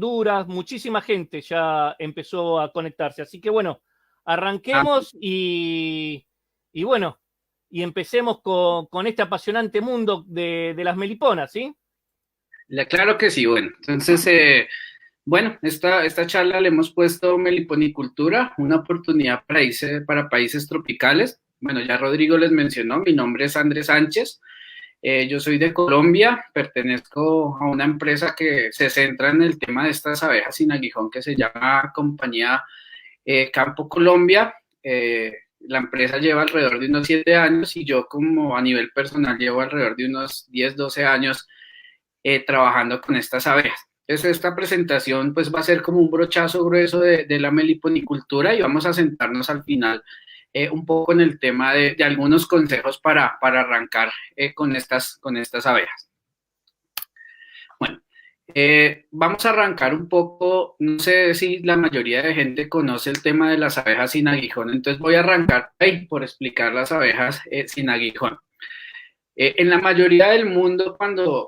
Honduras, muchísima gente ya empezó a conectarse. Así que bueno, arranquemos y bueno, y empecemos con este apasionante mundo de las meliponas, ¿sí? Claro que sí, bueno. Entonces, bueno, esta charla le hemos puesto meliponicultura, una oportunidad para países tropicales. Bueno, ya Rodrigo les mencionó, mi nombre es Andrés Sánchez. Yo soy de Colombia, pertenezco a una empresa que se centra en el tema de estas abejas sin aguijón que se llama Compañía Campo Colombia. La empresa lleva alrededor de unos 7 años y yo como a nivel personal llevo alrededor de unos 10, 12 años trabajando con estas abejas. Entonces esta presentación pues va a ser como un brochazo grueso de la meliponicultura y vamos a sentarnos al final un poco en el tema de algunos consejos para arrancar con estas abejas. Bueno, vamos a arrancar un poco, no sé si la mayoría de gente conoce el tema de las abejas sin aguijón, entonces voy a arrancar ahí por explicar las abejas sin aguijón. En la mayoría del mundo,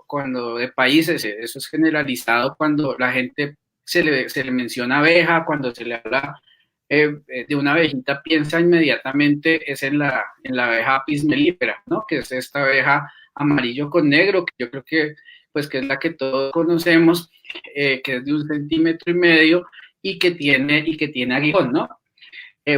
cuando de países, eso es generalizado, cuando la gente se le menciona abeja, cuando se le habla de una abejita, piensa inmediatamente es en la abeja Apis mellifera, ¿no? Que es esta abeja amarillo con negro, que yo creo que, pues, que es la que todos conocemos, que es de 1,5 centímetros y que tiene aguijón, ¿no?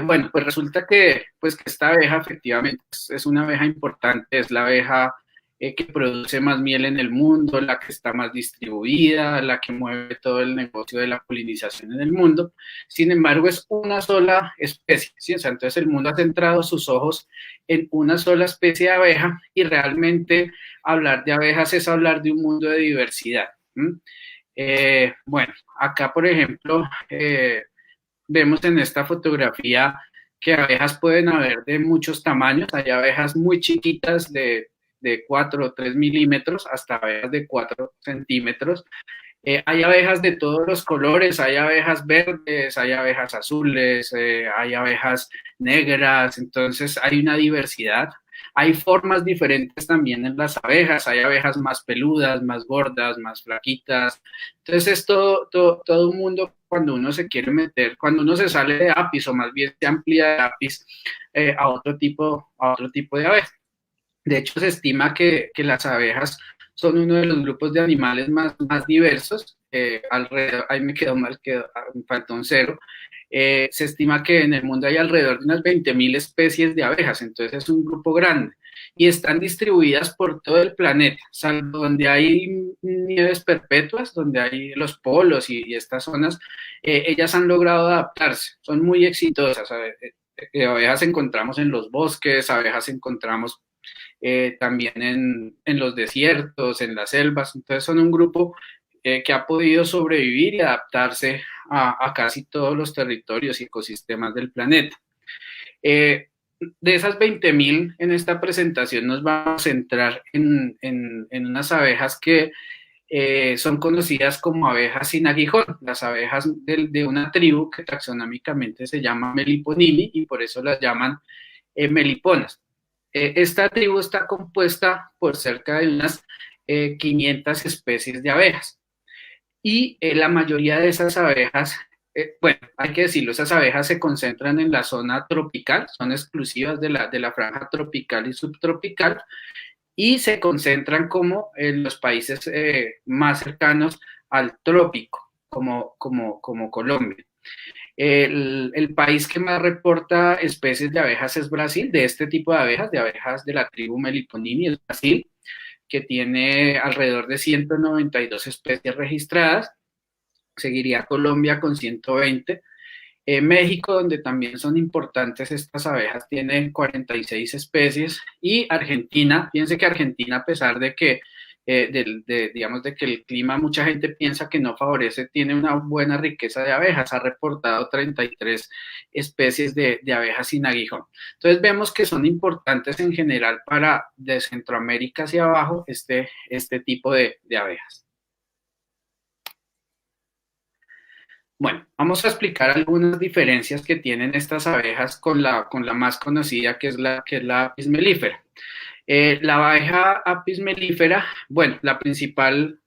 Bueno, pues resulta que esta abeja efectivamente es una abeja importante, es la abeja que produce más miel en el mundo, la que está más distribuida, la que mueve todo el negocio de la polinización en el mundo. Sin embargo, es una sola especie, ¿sí? O sea, entonces el mundo ha centrado sus ojos en una sola especie de abeja y realmente hablar de abejas es hablar de un mundo de diversidad. Bueno, acá por ejemplo, vemos en esta fotografía que abejas pueden haber de muchos tamaños. Hay abejas muy chiquitas de 4 o 3 milímetros hasta abejas de 4 centímetros. Hay abejas de todos los colores, hay abejas verdes, hay abejas azules, hay abejas negras, entonces hay una diversidad. Hay formas diferentes también en las abejas, hay abejas más peludas, más gordas, más flaquitas. Entonces es todo un mundo cuando uno se quiere meter, cuando uno se sale de Apis o más bien se amplía de Apis a otro tipo de abejas. De hecho, se estima que las abejas son uno de los grupos de animales más diversos. Alrededor, ahí me quedó mal, me faltó un cero. Se estima que en el mundo hay alrededor de unas 20.000 especies de abejas, entonces es un grupo grande. Y están distribuidas por todo el planeta, salvo donde hay nieves perpetuas, donde hay los polos y estas zonas, ellas han logrado adaptarse, son muy exitosas. Abejas encontramos en los bosques, abejas encontramos también en los desiertos, en las selvas, entonces son un grupo que ha podido sobrevivir y adaptarse a casi todos los territorios y ecosistemas del planeta. De esas 20.000 en esta presentación nos vamos a centrar en unas abejas que son conocidas como abejas sin aguijón, las abejas de una tribu que taxonómicamente se llama Meliponini y por eso las llaman meliponas. Esta tribu está compuesta por cerca de unas 500 especies de abejas y la mayoría de esas abejas, bueno, hay que decirlo, esas abejas se concentran en la zona tropical, son exclusivas de la franja tropical y subtropical y se concentran como en los países más cercanos al trópico, como Colombia. El país que más reporta especies de abejas es Brasil, de este tipo de abejas de la tribu Meliponini, es Brasil, que tiene alrededor de 192 especies registradas. Seguiría Colombia con 120. México, donde también son importantes estas abejas, tiene 46 especies. Y Argentina, fíjense que Argentina, a pesar de que digamos, de que el clima, mucha gente piensa que no favorece, tiene una buena riqueza de abejas, ha reportado 33 especies de abejas sin aguijón. Entonces vemos que son importantes en general para de Centroamérica hacia abajo este tipo de abejas. Bueno, vamos a explicar algunas diferencias que tienen estas abejas con la más conocida, que es la Apis mellifera. La abeja Apis mellifera, bueno, la principal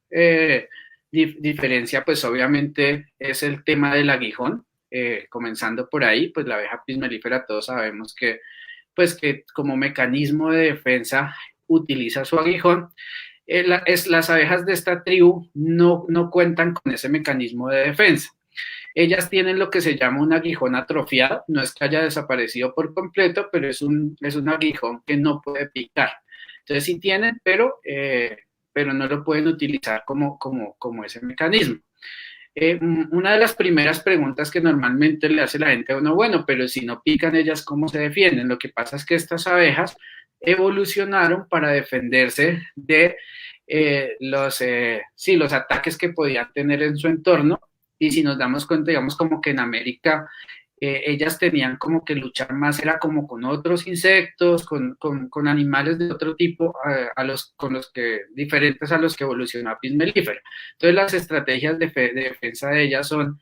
diferencia, pues obviamente es el tema del aguijón. Comenzando por ahí, pues la abeja apis mellifera todos sabemos que, pues que como mecanismo de defensa utiliza su aguijón. Las abejas de esta tribu no cuentan con ese mecanismo de defensa. Ellas tienen lo que se llama un aguijón atrofiado, no es que haya desaparecido por completo, pero es un aguijón que no puede picar. Entonces sí tienen, pero no lo pueden utilizar como ese mecanismo. Una de las primeras preguntas que normalmente le hace la gente a uno, bueno, pero si no pican ellas, ¿cómo se defienden? Lo que pasa es que estas abejas evolucionaron para defenderse de los ataques que podían tener en su entorno. Y si nos damos cuenta, digamos como que en América ellas tenían como que luchar más, era como con otros insectos, con animales de otro tipo, diferentes a los que evolucionó Apis mellifera. Entonces las estrategias de defensa de ellas son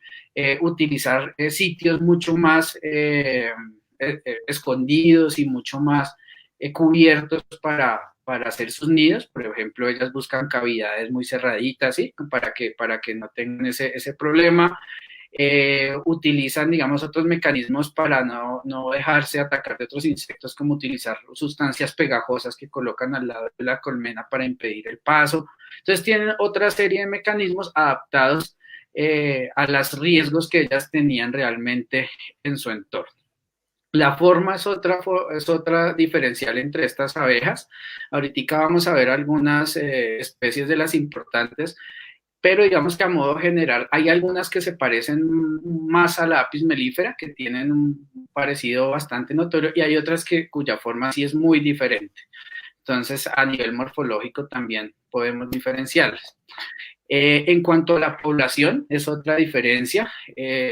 utilizar sitios mucho más escondidos y mucho más cubiertos para hacer sus nidos. Por ejemplo, ellas buscan cavidades muy cerraditas, ¿sí? Para que no tengan ese problema. Utilizan, digamos, otros mecanismos para no dejarse atacar de otros insectos, como utilizar sustancias pegajosas que colocan al lado de la colmena para impedir el paso. Entonces tienen otra serie de mecanismos adaptados a los riesgos que ellas tenían realmente en su entorno. La forma es otra diferencial entre estas abejas. Ahorita vamos a ver algunas especies de las importantes, pero digamos que a modo general hay algunas que se parecen más a la Apis mellifera, que tienen un parecido bastante notorio, y hay otras cuya forma sí es muy diferente. Entonces, a nivel morfológico también podemos diferenciarlas. En cuanto a la población, es otra diferencia.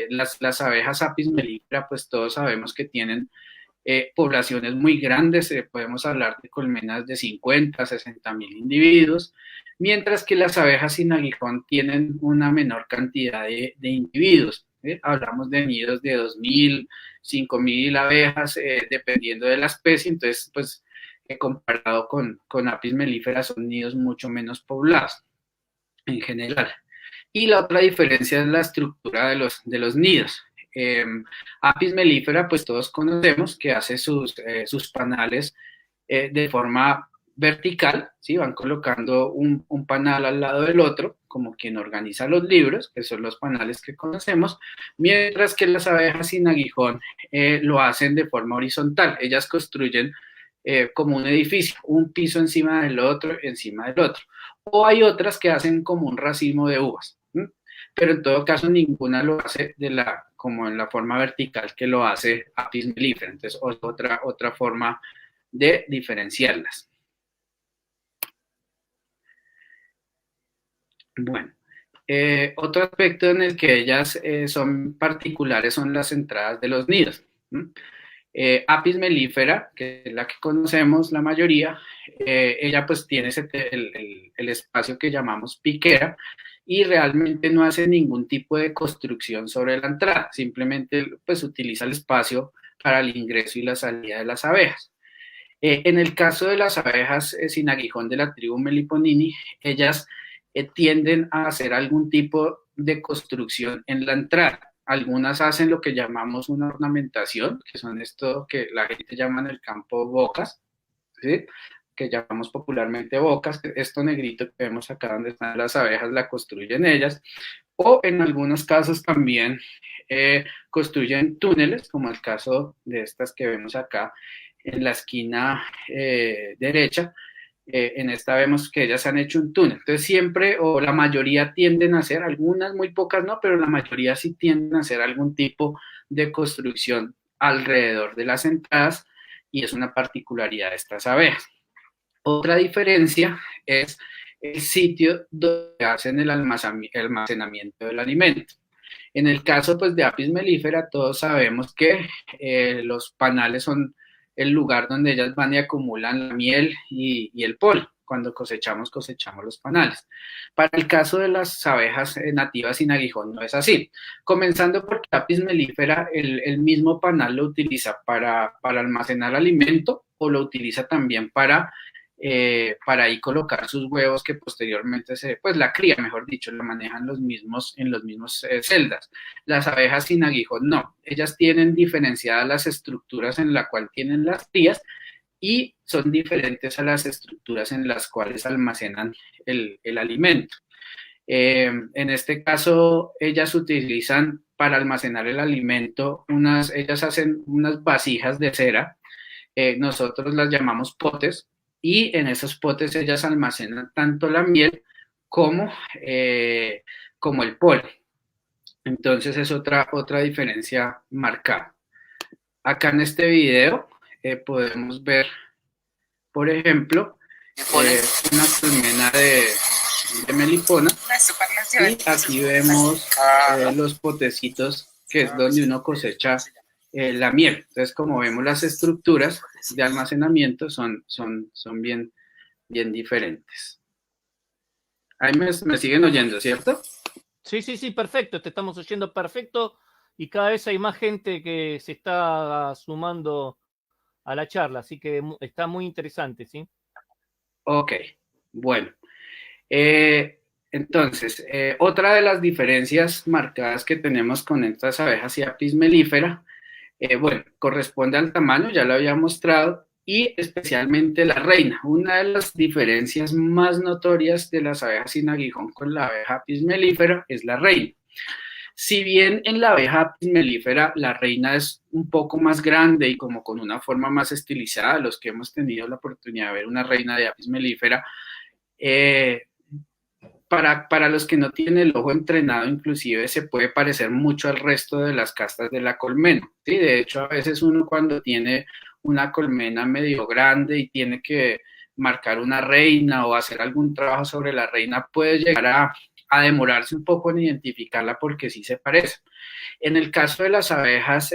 Las abejas Apis mellifera, pues todos sabemos que tienen poblaciones muy grandes, podemos hablar de colmenas de 50, 60 mil individuos, mientras que las abejas sin aguijón tienen una menor cantidad de individuos. Hablamos de nidos de 2.000, 5.000 abejas, dependiendo de la especie. Entonces, pues, comparado con Apis mellifera, son nidos mucho menos poblados en general. Y la otra diferencia es la estructura de los nidos. Apis mellifera, pues todos conocemos que hace sus panales de forma vertical, ¿sí? Van colocando un panal al lado del otro, como quien organiza los libros, que son los panales que conocemos, mientras que las abejas sin aguijón lo hacen de forma horizontal. Ellas construyen como un edificio, un piso encima del otro, O hay otras que hacen como un racimo de uvas, ¿sí? Pero en todo caso ninguna lo hace como en la forma vertical que lo hace Apis mellifera. Entonces, otra forma de diferenciarlas. Bueno, otro aspecto en el que ellas son particulares son las entradas de los nidos. Apis mellifera, que es la que conocemos la mayoría, ella pues tiene el espacio que llamamos piquera, y realmente no hace ningún tipo de construcción sobre la entrada, simplemente pues utiliza el espacio para el ingreso y la salida de las abejas. En el caso de las abejas sin aguijón de la tribu Meliponini, ellas tienden a hacer algún tipo de construcción en la entrada. Algunas hacen lo que llamamos una ornamentación, que son esto que la gente llama en el campo bocas, ¿sí? Que llamamos popularmente bocas. Esto negrito que vemos acá donde están las abejas la construyen ellas, o en algunos casos también construyen túneles, como el caso de estas que vemos acá en la esquina derecha. En esta vemos que ellas han hecho un túnel. Entonces siempre, o la mayoría tienden a hacer, algunas muy pocas no, pero la mayoría sí tienden a hacer algún tipo de construcción alrededor de las entradas, y es una particularidad de estas abejas. Otra diferencia es el sitio donde hacen el almacenamiento del alimento. En el caso pues de Apis mellifera, todos sabemos que los panales son el lugar donde ellas van y acumulan la miel y el polen. Cuando cosechamos los panales. Para el caso de las abejas nativas sin aguijón no es así. Comenzando porque Apis mellifera el mismo panal lo utiliza para almacenar alimento, o lo utiliza también para para ahí colocar sus huevos que posteriormente pues la cría, mejor dicho, la manejan en los mismos celdas. Las abejas sin aguijón no, ellas tienen diferenciadas las estructuras en la cual tienen las crías y son diferentes a las estructuras en las cuales almacenan el alimento. En este caso, ellas utilizan para almacenar el alimento, ellas hacen unas vasijas de cera, nosotros las llamamos potes, y en esos potes ellas almacenan tanto la miel como, como el polen. Entonces es otra diferencia marcada. Acá en este video podemos ver, por ejemplo, una colmena de melipona, y aquí vemos los potecitos, que es donde uno cosecha la miel. Entonces, como vemos, las estructuras de almacenamiento son bien diferentes. Ahí me siguen oyendo, ¿cierto? Sí, perfecto, te estamos oyendo perfecto y cada vez hay más gente que se está sumando a la charla, así que está muy interesante, ¿sí? Ok, bueno. Entonces, otra de las diferencias marcadas que tenemos con estas abejas y apis mellifera, bueno, corresponde al tamaño, ya lo había mostrado, y especialmente la reina. Una de las diferencias más notorias de las abejas sin aguijón con la abeja apis mellifera es la reina. Si bien en la abeja apis mellifera la reina es un poco más grande y como con una forma más estilizada, los que hemos tenido la oportunidad de ver una reina de apis mellifera, para los que no tienen el ojo entrenado, inclusive se puede parecer mucho al resto de las castas de la colmena, ¿sí? De hecho, a veces uno cuando tiene una colmena medio grande y tiene que marcar una reina o hacer algún trabajo sobre la reina, puede llegar a demorarse un poco en identificarla porque sí se parece. En el caso de las abejas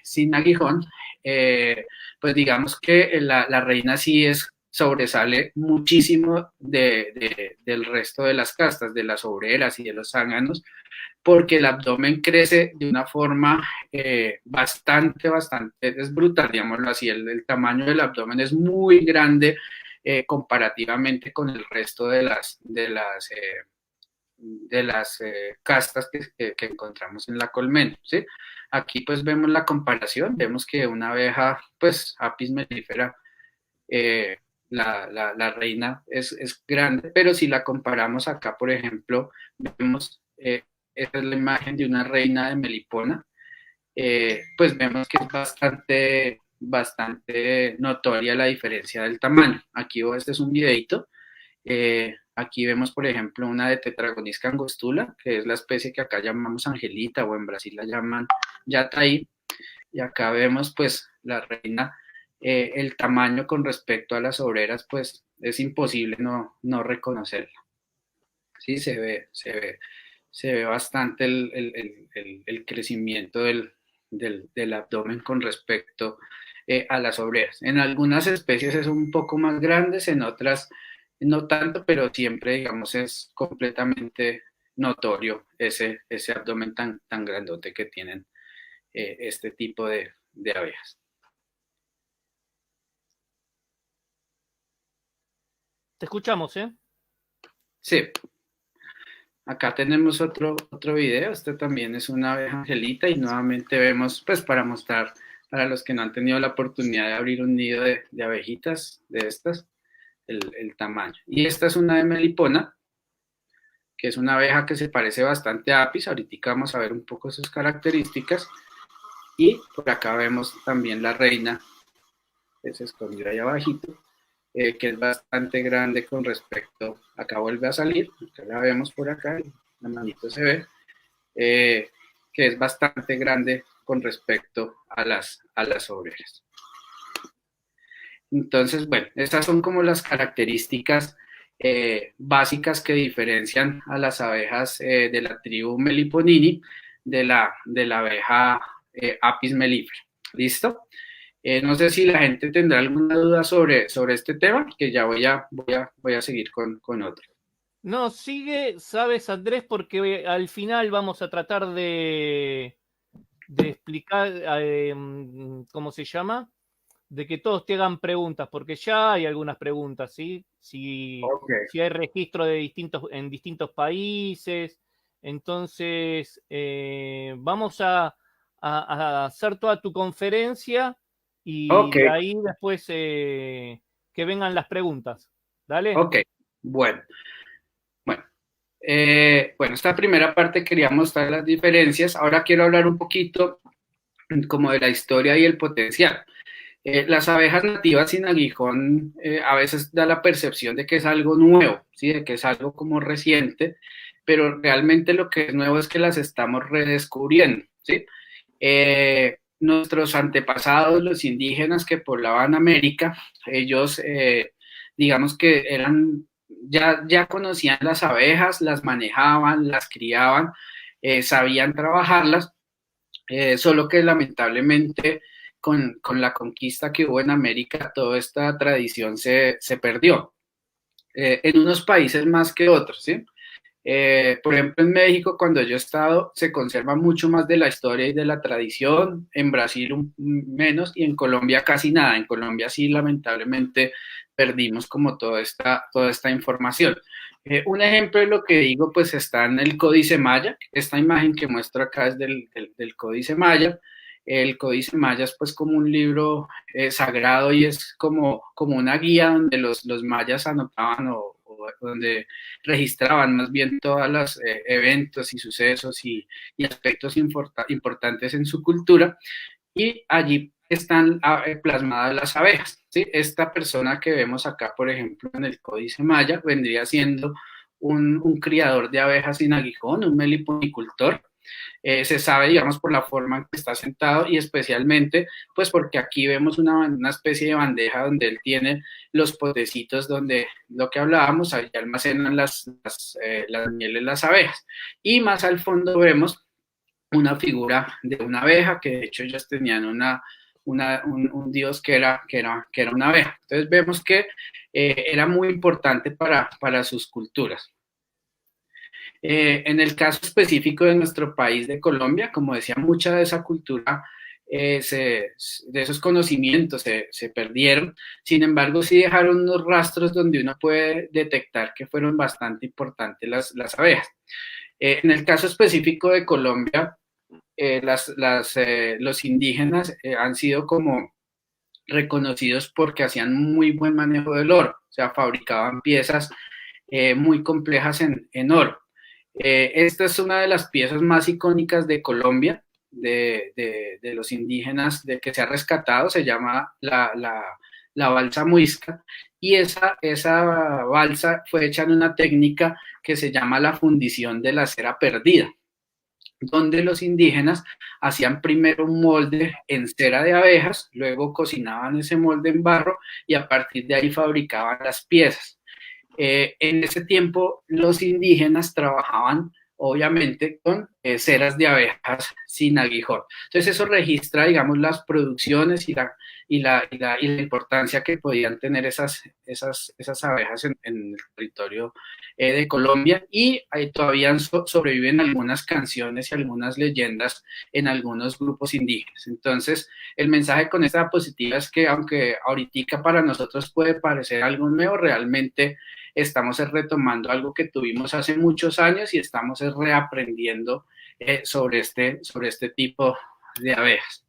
sin aguijón, pues digamos que la reina sí sobresale muchísimo del resto de las castas, de las obreras y de los zánganos, porque el abdomen crece de una forma bastante, es brutal, digámoslo así, el tamaño del abdomen es muy grande comparativamente con el resto de las castas que encontramos en la colmena, ¿sí? Aquí pues vemos la comparación, vemos que una abeja, pues apis mellifera, la reina es grande, pero si la comparamos acá, por ejemplo, vemos, esta es la imagen de una reina de melipona, pues vemos que es bastante notoria la diferencia del tamaño. Aquí este es un videito. Aquí vemos, por ejemplo, una de Tetragonis angostula, que es la especie que acá llamamos angelita o en Brasil la llaman yataí. Y acá vemos, pues, la reina, el tamaño con respecto a las obreras, pues, es imposible no reconocerla. Sí, se ve bastante el crecimiento del abdomen con respecto a las obreras. En algunas especies es un poco más grande, en otras no tanto, pero siempre, digamos, es completamente notorio ese abdomen tan grandote que tienen este tipo de abejas. Te escuchamos, ¿eh? Sí. Acá tenemos otro video, este también es una abeja angelita y nuevamente vemos, pues para mostrar para los que no han tenido la oportunidad de abrir un nido de abejitas de estas, el tamaño. Y esta es una de melipona, que es una abeja que se parece bastante a apis, ahorita vamos a ver un poco sus características. Y por acá vemos también la reina, que se escondió ahí abajito, que es bastante grande con respecto, acá vuelve a salir, acá la vemos por acá, la manito se ve, que es bastante grande con respecto a las obreras. Entonces, bueno, estas son como las características básicas que diferencian a las abejas de la tribu Meliponini de la abeja Apis mellifera. ¿Listo? No sé si la gente tendrá alguna duda sobre este tema, que ya voy a seguir con otro. No, sigue, sabes, Andrés, porque al final vamos a tratar de explicar, ¿cómo se llama? de que todos te hagan preguntas, porque ya hay algunas preguntas, ¿sí? Ok, Si hay registro en distintos países. Entonces, vamos a hacer toda tu conferencia ok, y ahí después que vengan las preguntas. ¿Dale? ok. Bueno, bueno. Bueno, esta primera parte quería mostrar las diferencias. Ahora quiero hablar un poquito como de la historia y el potencial. Las abejas nativas sin aguijón a veces da la percepción de que es algo nuevo, ¿sí? De que es algo como reciente, pero realmente lo que es nuevo es que las estamos redescubriendo, ¿sí? Nuestros antepasados, los indígenas que poblaban América, ellos, digamos que ya conocían las abejas, las manejaban, las criaban, sabían trabajarlas, solo que lamentablemente con la conquista que hubo en América, toda esta tradición se perdió. En unos países más que otros, ¿sí? Por ejemplo, en México, cuando yo he estado, se conserva mucho más de la historia y de la tradición, en Brasil menos y en Colombia casi nada. En Colombia sí, lamentablemente, perdimos como toda esta información. Un ejemplo de lo que digo, pues está en el Códice Maya. Esta imagen que muestro acá es del Códice Maya. El Códice Maya es pues como un libro sagrado y es como una guía donde los mayas anotaban o donde registraban más bien todos los eventos y sucesos y aspectos importantes en su cultura, y allí están plasmadas las abejas, ¿sí? Esta persona que vemos acá, por ejemplo, en el Códice Maya, vendría siendo un criador de abejas sin aguijón, un meliponicultor. Se sabe, digamos, por la forma en que está sentado y especialmente, pues porque aquí vemos una especie de bandeja donde él tiene los potecitos donde lo que hablábamos, ahí almacenan las mieles, las abejas. Y más al fondo vemos una figura de una abeja, que de hecho ellos tenían un dios que era una abeja. Entonces vemos que era muy importante para sus culturas. En el caso específico de nuestro país, de Colombia, como decía, mucha de esa cultura, de esos conocimientos se perdieron. Sin embargo, sí dejaron unos rastros donde uno puede detectar que fueron bastante importantes las abejas. En el caso específico de Colombia, los indígenas han sido como reconocidos porque hacían muy buen manejo del oro, o sea, fabricaban piezas muy complejas en oro. Esta es una de las piezas más icónicas de Colombia, de los indígenas, de que se ha rescatado, se llama la balsa muisca, y esa balsa fue hecha en una técnica que se llama la fundición de la cera perdida, donde los indígenas hacían primero un molde en cera de abejas, luego cocinaban ese molde en barro y a partir de ahí fabricaban las piezas. En ese tiempo los indígenas trabajaban obviamente con ceras de abejas sin aguijón. Entonces eso registra, digamos, las producciones y la importancia que podían tener esas abejas en el territorio de Colombia, y ahí todavía sobreviven algunas canciones y algunas leyendas en algunos grupos indígenas. Entonces, el mensaje con esta diapositiva es que aunque ahorita para nosotros puede parecer algo nuevo, realmente estamos retomando algo que tuvimos hace muchos años y estamos reaprendiendo sobre este tipo de abejas.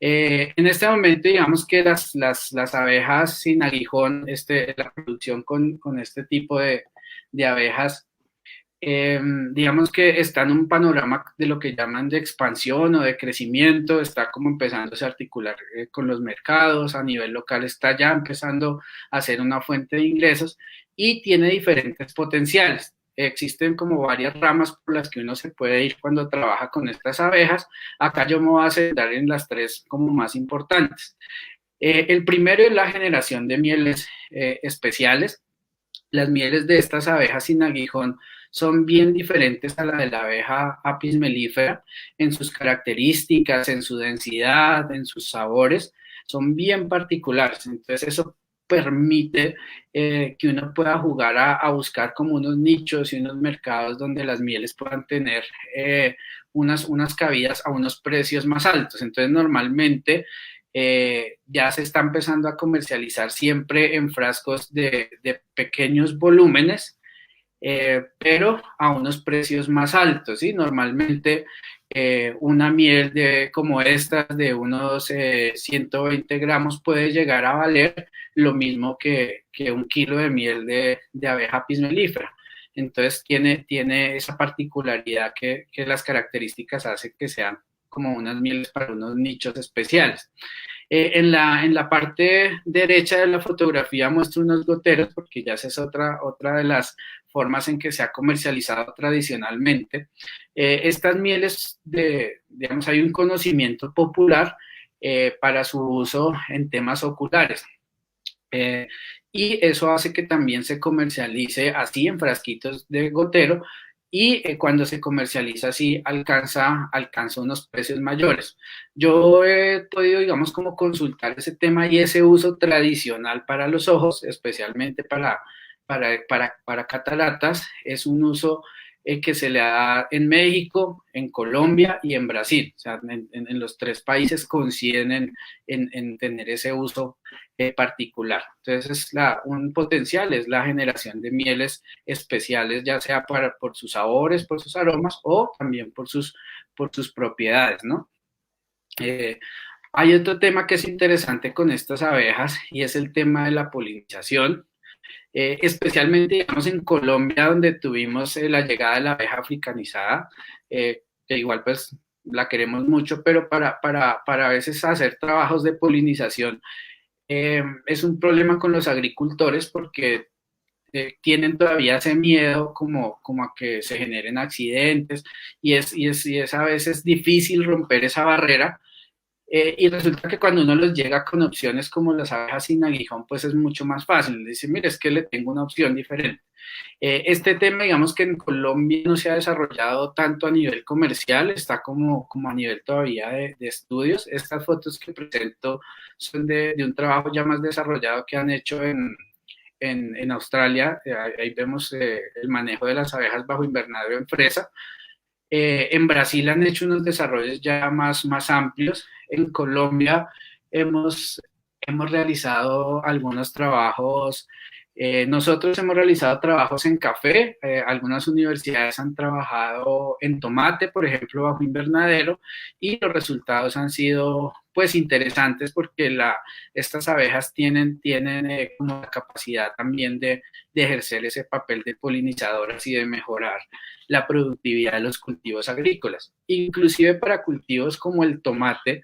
En este momento, digamos que las abejas sin aguijón, la producción con este tipo de abejas, digamos que está en un panorama de lo que llaman de expansión o de crecimiento, está como empezando a articular con los mercados, a nivel local está ya empezando a ser una fuente de ingresos y tiene diferentes potenciales. Existen como varias ramas por las que uno se puede ir cuando trabaja con estas abejas. Acá yo me voy a centrar en las tres como más importantes. El primero es la generación de mieles especiales. Las mieles de estas abejas sin aguijón son bien diferentes a la de la abeja Apis mellifera en sus características, en su densidad, en sus sabores, son bien particulares. Entonces eso permite que uno pueda jugar a buscar como unos nichos y unos mercados donde las mieles puedan tener unas cabidas a unos precios más altos. Entonces normalmente ya se está empezando a comercializar siempre en frascos de pequeños volúmenes, pero a unos precios más altos, ¿sí? Normalmente una miel como esta de unos 120 gramos puede llegar a valer lo mismo que un kilo de miel de abeja apis mellifera. Entonces tiene esa particularidad que las características hacen que sean como unas mieles para unos nichos especiales. En la parte derecha de la fotografía muestro unos goteros, porque ya esa es otra de las formas en que se ha comercializado tradicionalmente. Estas mieles, digamos, hay un conocimiento popular para su uso en temas oculares. Y eso hace que también se comercialice así en frasquitos de gotero, y cuando se comercializa así alcanza unos precios mayores. Yo he podido, digamos, como consultar ese tema y ese uso tradicional para los ojos, especialmente para cataratas, es un uso que se le da en México, en Colombia y en Brasil. O sea, en los tres países coinciden en tener ese uso particular. Entonces, un potencial es la generación de mieles especiales, ya sea por sus sabores, por sus aromas o también por sus propiedades, ¿no? Hay otro tema que es interesante con estas abejas y es el tema de la polinización. Especialmente, digamos, en Colombia, donde tuvimos la llegada de la abeja africanizada, que igual pues la queremos mucho, pero para a veces hacer trabajos de polinización es un problema con los agricultores, porque tienen todavía ese miedo como a que se generen accidentes, y es a veces difícil romper esa barrera. Y resulta que cuando uno les llega con opciones como las abejas sin aguijón, pues es mucho más fácil. Dice, mire, es que le tengo una opción diferente. Este tema, digamos que en Colombia no se ha desarrollado tanto a nivel comercial, está como a nivel todavía de estudios. Estas fotos que presento son de un trabajo ya más desarrollado que han hecho en Australia. Ahí vemos el manejo de las abejas bajo invernadero en fresa. En Brasil han hecho unos desarrollos ya más amplios. En Colombia hemos realizado algunos trabajos. Nosotros hemos realizado trabajos en café. Algunas universidades han trabajado en tomate, por ejemplo, bajo invernadero, y los resultados han sido pues interesantes, porque estas abejas tienen como la capacidad también de ejercer ese papel de polinizadoras y de mejorar la productividad de los cultivos agrícolas, inclusive para cultivos como el tomate.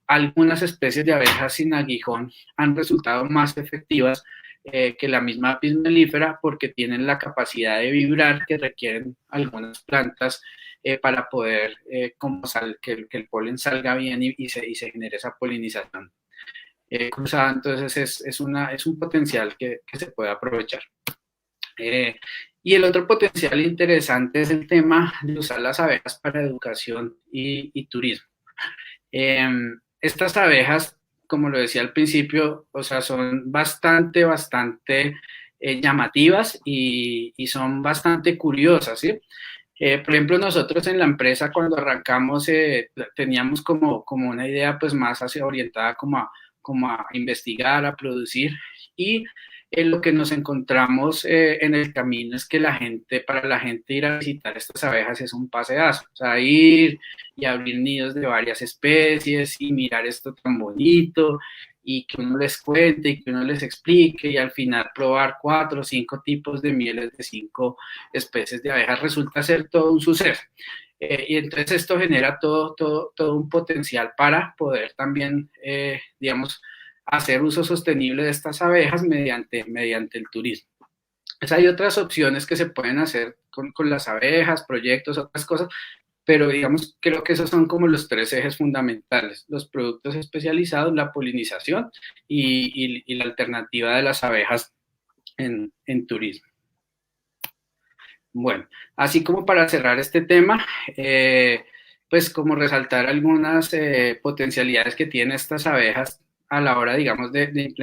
Algunas especies de abejas sin aguijón han resultado más efectivas que la misma apis mellifera, porque tienen la capacidad de vibrar que requieren algunas plantas para poder que el polen salga bien y se genere esa polinización cruzada. Entonces es un potencial que se puede aprovechar. Y el otro potencial interesante es el tema de usar las abejas para educación y turismo. Estas abejas, como lo decía al principio, o sea, son bastante llamativas y son bastante curiosas, ¿sí? Por ejemplo, nosotros en la empresa, cuando arrancamos, teníamos como una idea pues más orientada como a investigar, a producir, y lo que nos encontramos en el camino es que para la gente ir a visitar estas abejas es un paseazo. O sea, ir y abrir nidos de varias especies y mirar esto tan bonito, y que uno les cuente y que uno les explique, y al final probar 4 o 5 tipos de mieles de 5 especies de abejas resulta ser todo un suceso. Y entonces esto genera todo un potencial para poder también, digamos, hacer uso sostenible de estas abejas mediante el turismo. Pues hay otras opciones que se pueden hacer con las abejas, proyectos, otras cosas, pero digamos, creo que esos son como los 3 ejes fundamentales: los productos especializados, la polinización y la alternativa de las abejas en turismo. Bueno, así como para cerrar este tema, pues como resaltar algunas potencialidades que tienen estas abejas a la hora, digamos, de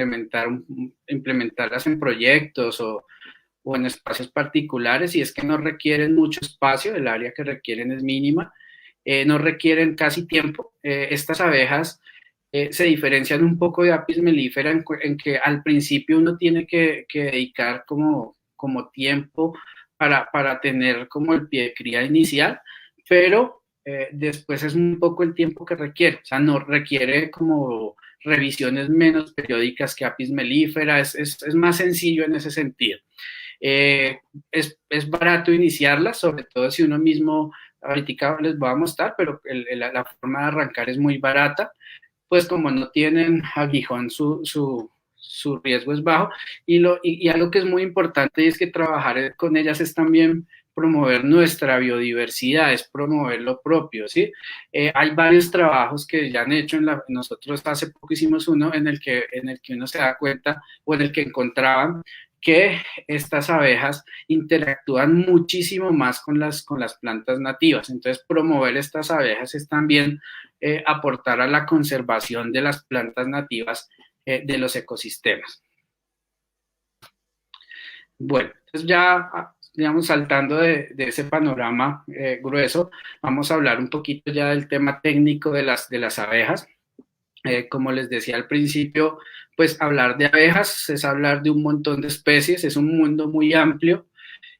implementarlas en proyectos o en espacios particulares, y es que no requieren mucho espacio, el área que requieren es mínima, no requieren casi tiempo. Estas abejas se diferencian un poco de Apis mellifera en que al principio uno tiene que dedicar como tiempo para tener como el pie de cría inicial, pero después es un poco el tiempo que requiere, o sea, no requiere como revisiones menos periódicas que Apis mellifera, es más sencillo en ese sentido. Es barato iniciarlas, sobre todo si uno mismo, ahorita les voy a mostrar, pero la forma de arrancar es muy barata, pues como no tienen aguijón, su riesgo es bajo. Y algo que es muy importante es que trabajar con ellas es también promover nuestra biodiversidad, es promover lo propio, ¿sí? Hay varios trabajos que ya han hecho, nosotros hace poco hicimos uno en el que uno se da cuenta, o en el que encontraban que estas abejas interactúan muchísimo más con las plantas nativas. Entonces, promover estas abejas es también aportar a la conservación de las plantas nativas de los ecosistemas. Bueno, entonces ya, digamos, saltando de ese panorama grueso, vamos a hablar un poquito ya del tema técnico de las abejas. Como les decía al principio, pues hablar de abejas es hablar de un montón de especies, es un mundo muy amplio.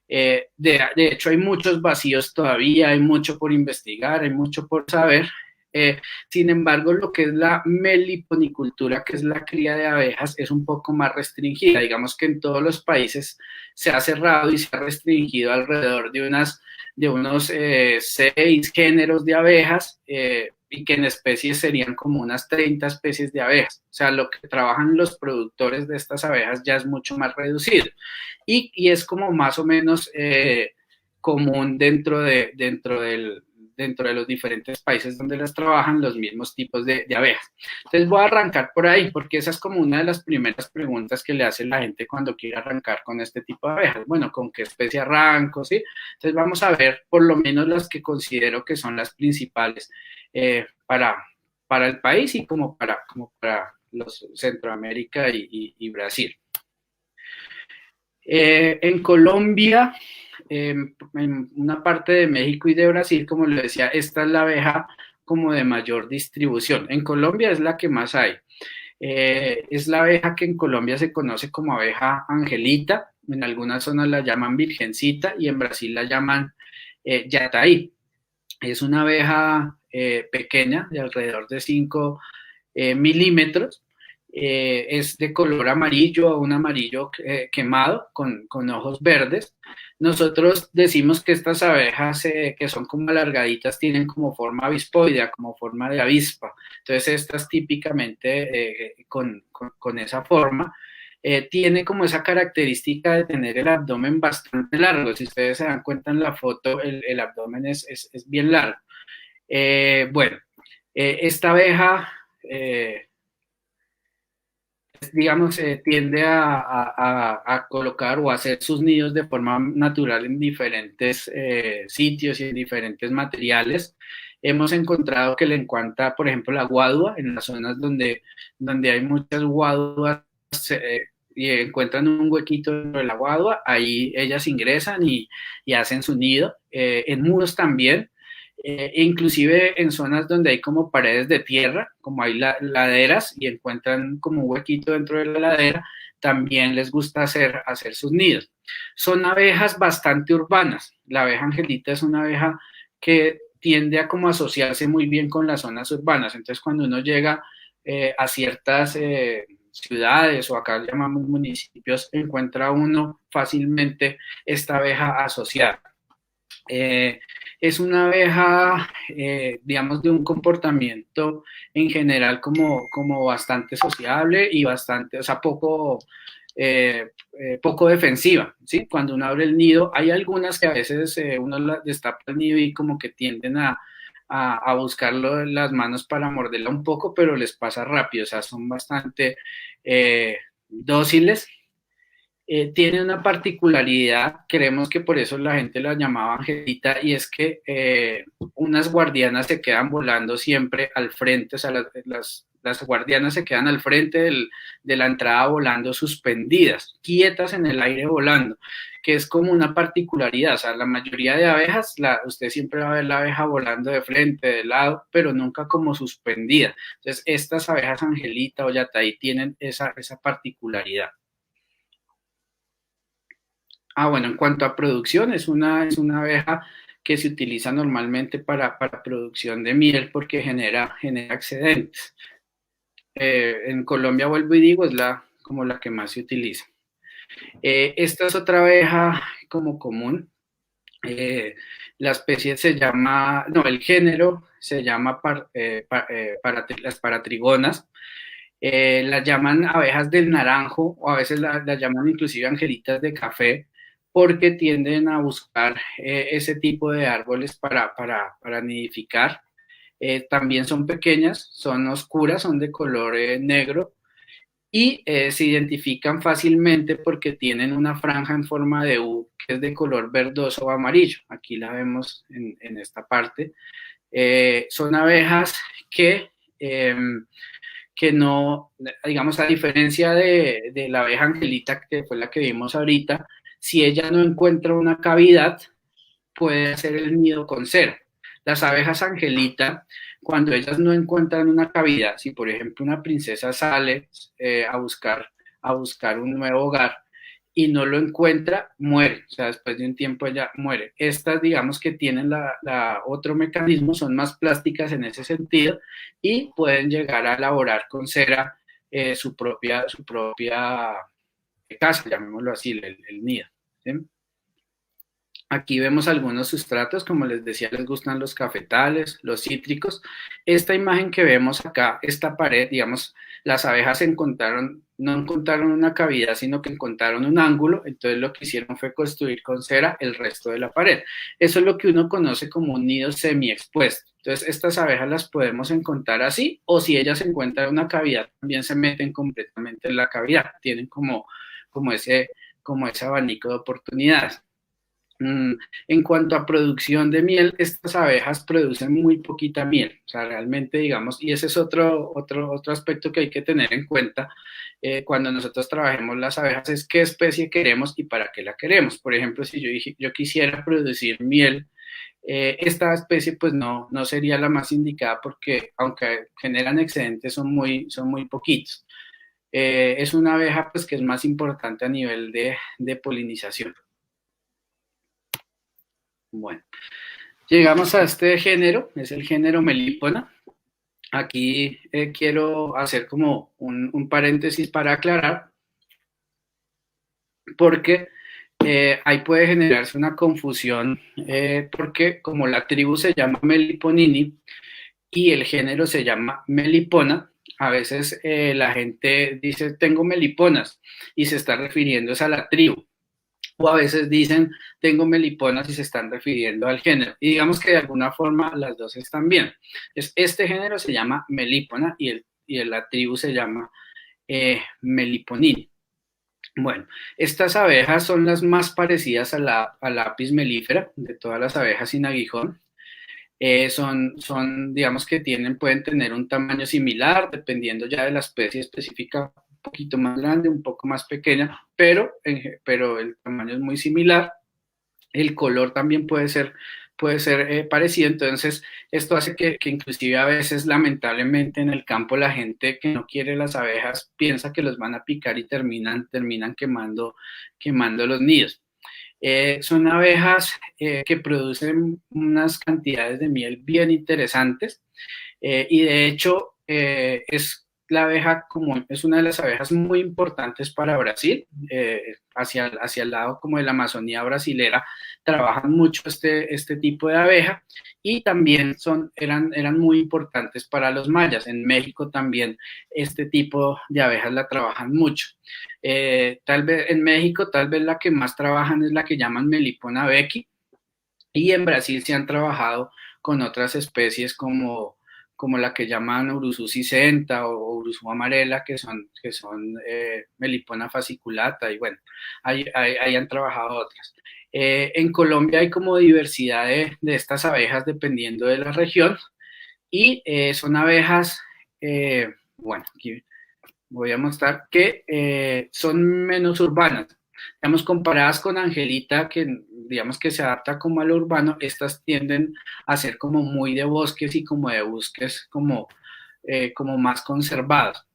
De hecho, hay muchos vacíos todavía, hay mucho por investigar, hay mucho por saber. Sin embargo, lo que es la meliponicultura, que es la cría de abejas, es un poco más restringida. Digamos que en todos los países se ha cerrado y se ha restringido alrededor de unos 6 géneros de abejas, y que en especies serían como unas 30 especies de abejas. O sea, lo que trabajan los productores de estas abejas ya es mucho más reducido. Y es como más o menos común dentro de los diferentes países donde las trabajan los mismos tipos de abejas. Entonces voy a arrancar por ahí, porque esa es como una de las primeras preguntas que le hace la gente cuando quiere arrancar con este tipo de abejas. Bueno, ¿con qué especie arranco? ¿Sí? Entonces vamos a ver por lo menos las que considero que son las principales para el país y como para los Centroamérica y Brasil. En Colombia, en una parte de México y de Brasil, como le decía, esta es la abeja como de mayor distribución. En Colombia es la que más hay. Es la abeja que en Colombia se conoce como abeja angelita, en algunas zonas la llaman virgencita y en Brasil la llaman yataí. Es una abeja pequeña, de alrededor de 5 milímetros. Es de color amarillo, un amarillo quemado con ojos verdes. Nosotros decimos que estas abejas que son como alargaditas tienen como forma avispoidea, como forma de avispa. Entonces estas típicamente con esa forma tiene como esa característica de tener el abdomen bastante largo. Si ustedes se dan cuenta en la foto, el abdomen es bien largo. Bueno, esta abeja digamos, tiende a colocar o a hacer sus nidos de forma natural en diferentes sitios y en diferentes materiales. Hemos encontrado que le encanta, por ejemplo, la guadua, en las zonas donde hay muchas guaduas y encuentran un huequito dentro de la guadua, ahí ellas ingresan y hacen su nido. En muros también. Inclusive en zonas donde hay como paredes de tierra, como hay laderas y encuentran como un huequito dentro de la ladera, también les gusta hacer sus nidos. Son abejas bastante urbanas. La abeja angelita es una abeja que tiende a como asociarse muy bien con las zonas urbanas. Entonces cuando uno llega a ciertas ciudades o acá llamamos municipios, encuentra uno fácilmente esta abeja asociada. Es una abeja, digamos, de un comportamiento en general como bastante sociable y bastante, o sea, poco defensiva, ¿sí? Cuando uno abre el nido, hay algunas que a veces uno destapa el nido y como que tienden a buscarlo en las manos para morderla un poco, pero les pasa rápido, o sea, son bastante dóciles. Tiene una particularidad, creemos que por eso la gente la llamaba angelita, y es que unas guardianas se quedan volando siempre al frente, o sea, las guardianas se quedan al frente de la entrada volando suspendidas, quietas en el aire volando. que es como una particularidad. O sea, la mayoría de abejas, usted siempre va a ver la abeja volando de frente, de lado, pero nunca como suspendida. Entonces, estas abejas Angelita o Yataí tienen esa particularidad. Bueno, en cuanto a producción, es una abeja que se utiliza normalmente para producción de miel porque genera excedentes. En Colombia, vuelvo y digo, es como la que más se utiliza. Esta es otra abeja como común. La especie se llama, no, el género se llama las paratrigonas. Las llaman abejas del naranjo o a veces las llaman inclusive angelitas de café porque tienden a buscar ese tipo de árboles para nidificar. También son pequeñas, son oscuras, son de color negro y se identifican fácilmente porque tienen una franja en forma de U que es de color verdoso o amarillo. Aquí la vemos en esta parte. Son abejas que no, digamos, a diferencia de la abeja angelita, que fue la que vimos ahorita, si ella no encuentra una cavidad, puede hacer el nido con cera. Las abejas angelita, cuando ellas no encuentran una cavidad, si por ejemplo una princesa sale a buscar un nuevo hogar y no lo encuentra, muere. O sea, después de un tiempo ella muere. Estas, digamos que tienen otro mecanismo, son más plásticas en ese sentido y pueden llegar a elaborar con cera su propia casa, llamémoslo así, el nido. ¿Sí? Aquí vemos algunos sustratos, como les decía, les gustan los cafetales, los cítricos. Esta imagen que vemos acá, esta pared, digamos, las abejas no encontraron una cavidad, sino que encontraron un ángulo, entonces lo que hicieron fue construir con cera el resto de la pared. Eso es lo que uno conoce como un nido semi-expuesto. Entonces, estas abejas las podemos encontrar así, o si ellas encuentran una cavidad, también se meten completamente en la cavidad. Tienen como ese abanico de oportunidades. En cuanto a producción de miel, estas abejas producen muy poquita miel, o sea, realmente, digamos, y ese es otro aspecto que hay que tener en cuenta cuando nosotros trabajemos las abejas, es qué especie queremos y para qué la queremos. Por ejemplo, si yo quisiera producir miel, esta especie pues no sería la más indicada porque aunque generan excedentes son muy poquitos. Es una abeja pues que es más importante a nivel de polinización. Bueno, llegamos a este género, es el género Melipona. Aquí quiero hacer como un paréntesis para aclarar, porque ahí puede generarse una confusión, porque como la tribu se llama Meliponini y el género se llama Melipona, a veces la gente dice tengo meliponas y se está refiriendo a la tribu. O a veces dicen, tengo meliponas y se están refiriendo al género. Y digamos que de alguna forma las dos están bien. Este género se llama melipona y la tribu se llama meliponini. Bueno, estas abejas son las más parecidas a la Apis mellifera, de todas las abejas sin aguijón. Digamos que pueden tener un tamaño similar, dependiendo ya de la especie específica, un poquito más grande, un poco más pequeña, pero el tamaño es muy similar. El color también puede ser parecido, entonces esto hace que inclusive a veces lamentablemente en el campo la gente que no quiere las abejas piensa que los van a picar y terminan quemando los nidos. Son abejas que producen unas cantidades de miel bien interesantes y de hecho es la abeja común, es una de las abejas muy importantes para Brasil, hacia el lado como de la Amazonía brasilera, trabajan mucho este tipo de abeja y también eran muy importantes para los mayas. En México también este tipo de abejas la trabajan mucho. Tal vez en México, tal vez la que más trabajan es la que llaman Melipona becky y en Brasil se han trabajado con otras especies como la que llaman Urusú sisenta o Urusú amarela, que son Melipona fasciculata, y bueno, ahí han trabajado otras. En Colombia hay como diversidad de estas abejas dependiendo de la región, y son abejas, bueno, aquí voy a mostrar que son menos urbanas. Digamos, comparadas con Angelita, que digamos que se adapta como a lo urbano, estas tienden a ser como muy de bosques y como de bosques como más conservados.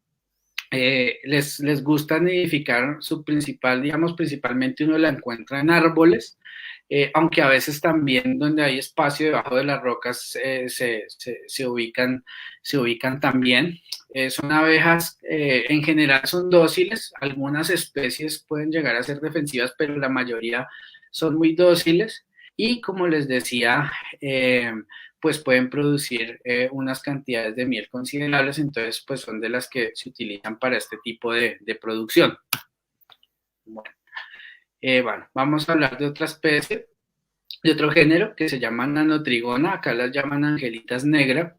Les gusta nidificar su principal, digamos, principalmente uno la encuentra en árboles, aunque a veces también donde hay espacio debajo de las rocas se ubican también. Son abejas, en general son dóciles, algunas especies pueden llegar a ser defensivas, pero la mayoría son muy dóciles y como les decía, pues pueden producir unas cantidades de miel considerables, entonces pues son de las que se utilizan para este tipo de producción. Bueno, vamos a hablar de otra especie, de otro género que se llama Nanotrigona, acá las llaman angelitas negras.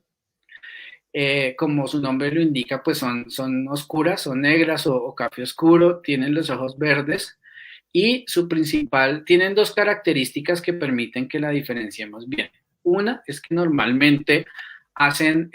Como su nombre lo indica, pues son oscuras, son negras o café oscuro, tienen los ojos verdes y tienen dos características que permiten que la diferenciemos bien. Una es que normalmente hacen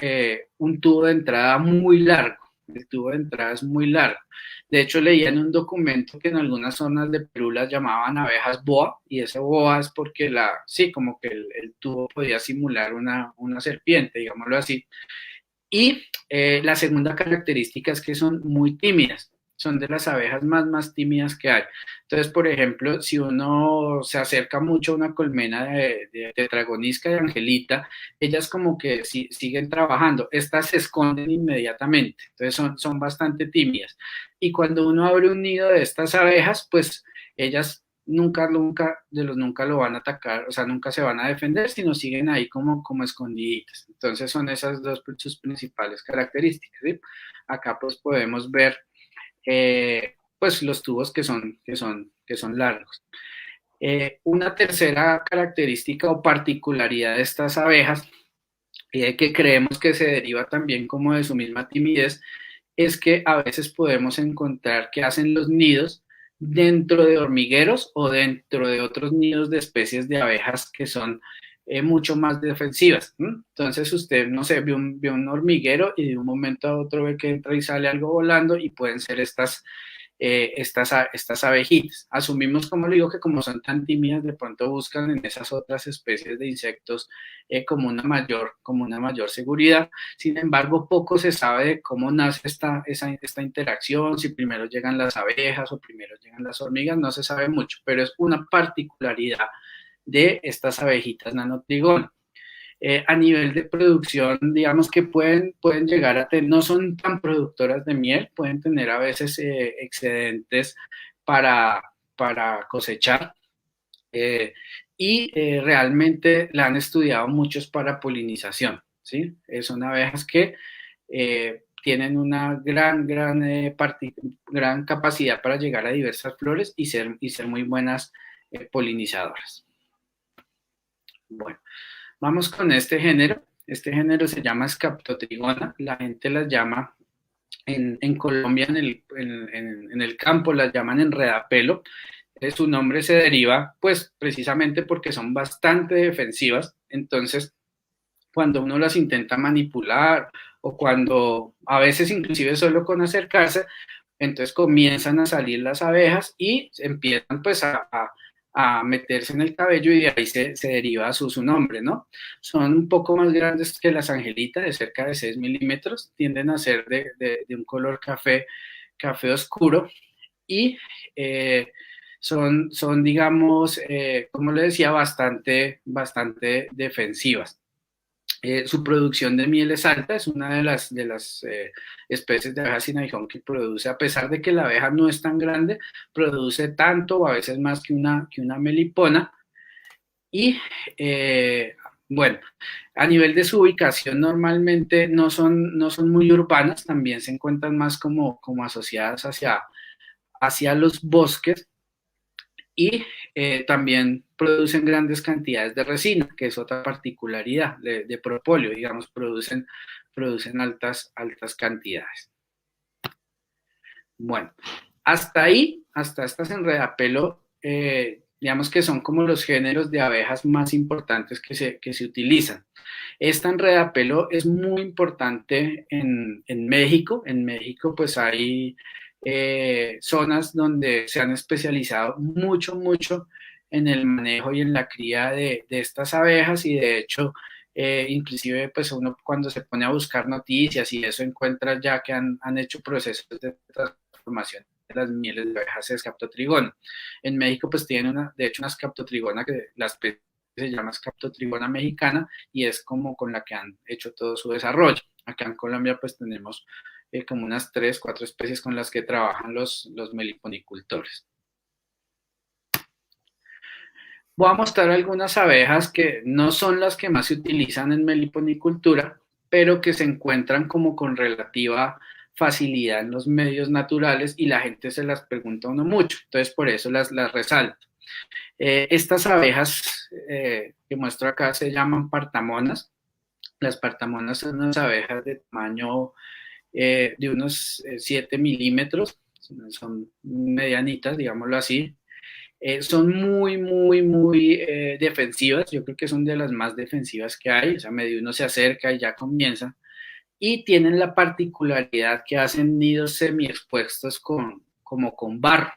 un tubo de entrada muy largo, el tubo de entrada es muy largo. De hecho, leía en un documento que en algunas zonas de Perú las llamaban abejas boa, y ese boa es porque sí, como que el tubo podía simular una serpiente, digámoslo así. Y la segunda característica es que son muy tímidas, son de las abejas más tímidas que hay. Entonces, por ejemplo, si uno se acerca mucho a una colmena de tetragonisca de Angelita, ellas como que siguen trabajando, estas se esconden inmediatamente, entonces son bastante tímidas. Y cuando uno abre un nido de estas abejas, pues ellas nunca lo van a atacar, o sea, nunca se van a defender, sino siguen ahí como escondiditas. Entonces son esas dos sus principales características, ¿sí? Acá pues podemos ver pues los tubos que son largos. Una tercera característica o particularidad de estas abejas, que creemos que se deriva también como de su misma timidez, es que a veces podemos encontrar que hacen los nidos dentro de hormigueros o dentro de otros nidos de especies de abejas que son mucho más defensivas. Entonces usted, no sé, ve un hormiguero y de un momento a otro ve que entra y sale algo volando y pueden ser estas abejitas. Asumimos, como le digo, que como son tan tímidas, de pronto buscan en esas otras especies de insectos como una mayor seguridad. Sin embargo, poco se sabe de cómo nace esta interacción, si primero llegan las abejas o primero llegan las hormigas, no se sabe mucho, pero es una particularidad de estas abejitas Nanotrigona. A nivel de producción, digamos que pueden llegar a tener, no son tan productoras de miel, pueden tener a veces excedentes para cosechar, y realmente la han estudiado muchos para polinización, ¿sí? Son abejas que tienen una gran capacidad para llegar a diversas flores y ser muy buenas polinizadoras. Bueno. Vamos con este género. Este género se llama Scaptotrigona. La gente las llama en Colombia, en el campo, las llaman enredapelo. Su nombre se deriva, pues, precisamente porque son bastante defensivas. Entonces, cuando uno las intenta manipular o cuando a veces inclusive solo con acercarse, entonces comienzan a salir las abejas y empiezan pues a meterse en el cabello y de ahí se deriva su nombre, ¿no? Son un poco más grandes que las angelitas, de cerca de 6 milímetros, tienden a ser de un color café oscuro y son digamos, como le decía, bastante defensivas. Su producción de miel es alta, es una de las especies de abeja sin aguijón que produce, a pesar de que la abeja no es tan grande, produce tanto o a veces más que una melipona. Y bueno, a nivel de su ubicación normalmente no son muy urbanas, también se encuentran más como asociadas hacia los bosques. Y también producen grandes cantidades de resina, que es otra particularidad de propóleo, digamos, producen altas cantidades. Bueno, hasta estas enredapelo, digamos que son como los géneros de abejas más importantes que se utilizan. Esta enredapelo es muy importante en México. En México pues hay zonas donde se han especializado mucho, mucho en el manejo y en la cría de estas abejas y de hecho, inclusive pues uno cuando se pone a buscar noticias y eso encuentra ya que han hecho procesos de transformación de las mieles de abejas escaptotrigona. En México pues tienen de hecho una escaptotrigona que la especie se llama escaptotrigona mexicana y es como con la que han hecho todo su desarrollo. Acá en Colombia pues tenemos como unas 3, 4 especies con las que trabajan los meliponicultores. Voy a mostrar algunas abejas que no son las que más se utilizan en meliponicultura, pero que se encuentran como con relativa facilidad en los medios naturales y la gente se las pregunta a uno mucho, entonces por eso las resalto. Estas abejas que muestro acá se llaman partamonas. Las partamonas son unas abejas de tamaño de unos 7 milímetros, son medianitas, digámoslo así. Son muy, muy, muy defensivas, yo creo que son de las más defensivas que hay, o sea, medio uno se acerca y ya comienza, y tienen la particularidad que hacen nidos semi-expuestos como con barro.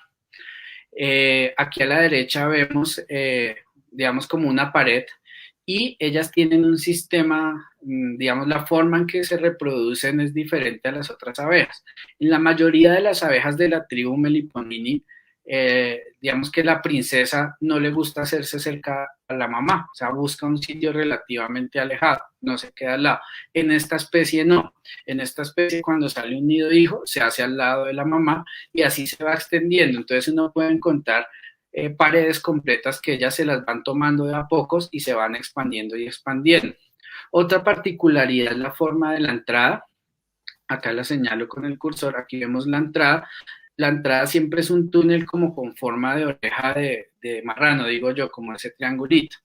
Aquí a la derecha vemos, digamos, como una pared, y ellas tienen un sistema, digamos, la forma en que se reproducen es diferente a las otras abejas. En la mayoría de las abejas de la tribu Meliponini, digamos que la princesa no le gusta hacerse cerca a la mamá, o sea, busca un sitio relativamente alejado, no se queda al lado. En esta especie no, en esta especie cuando sale un nido de hijo se hace al lado de la mamá y así se va extendiendo, entonces uno puede encontrar paredes completas que ellas se las van tomando de a pocos y se van expandiendo y expandiendo. Otra particularidad es la forma de la entrada, acá la señalo con el cursor, aquí vemos la entrada siempre es un túnel como con forma de oreja de marrano, digo yo, como ese triangulito.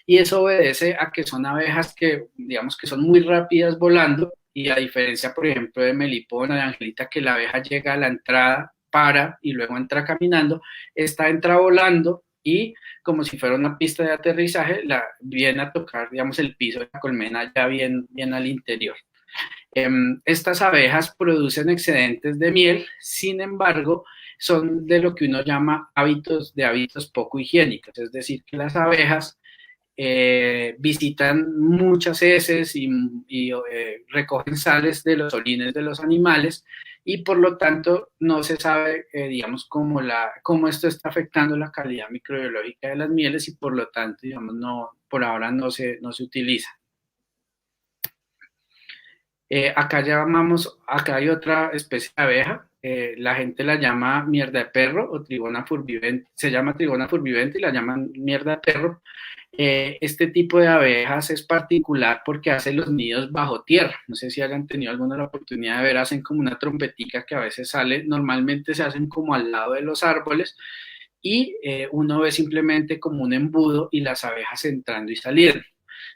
Y eso obedece a que son abejas que, digamos que son muy rápidas volando, y a diferencia, por ejemplo, de Melipona, de Angelita, que la abeja llega a la entrada, para y luego entra caminando, esta entra volando y como si fuera una pista de aterrizaje, viene a tocar, digamos, el piso de la colmena ya bien, bien al interior. Estas abejas producen excedentes de miel, sin embargo, son de lo que uno llama hábitos poco higiénicos, es decir, que las abejas visitan muchas heces y recogen sales de los orines de los animales y por lo tanto no se sabe, digamos, cómo esto está afectando la calidad microbiológica de las mieles y por lo tanto, digamos, por ahora no se utiliza. Acá hay otra especie de abeja, la gente la llama mierda de perro o trigona furvivente, se llama trigona furvivente y la llaman mierda de perro. Este tipo de abejas es particular porque hace los nidos bajo tierra, no sé si hayan tenido alguna la oportunidad de ver, hacen como una trompetica que a veces sale, normalmente se hacen como al lado de los árboles y uno ve simplemente como un embudo y las abejas entrando y saliendo.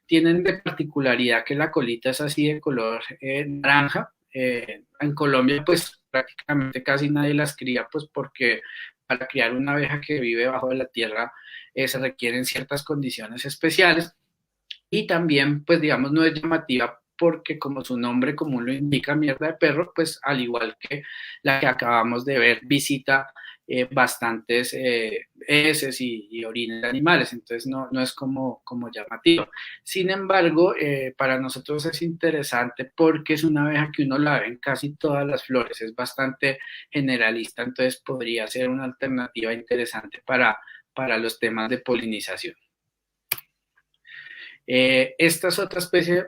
Tienen de particularidad que la colita es así de color naranja. En Colombia pues prácticamente casi nadie las cría pues porque para criar una abeja que vive bajo de la tierra se requieren ciertas condiciones especiales y también pues digamos no es llamativa porque como su nombre común lo indica, mierda de perro, pues al igual que la que acabamos de ver, visita bastantes heces y orines de animales, entonces no es como llamativo. Sin embargo, para nosotros es interesante porque es una abeja que uno la ve en casi todas las flores, es bastante generalista, entonces podría ser una alternativa interesante para los temas de polinización. Esta es otra especie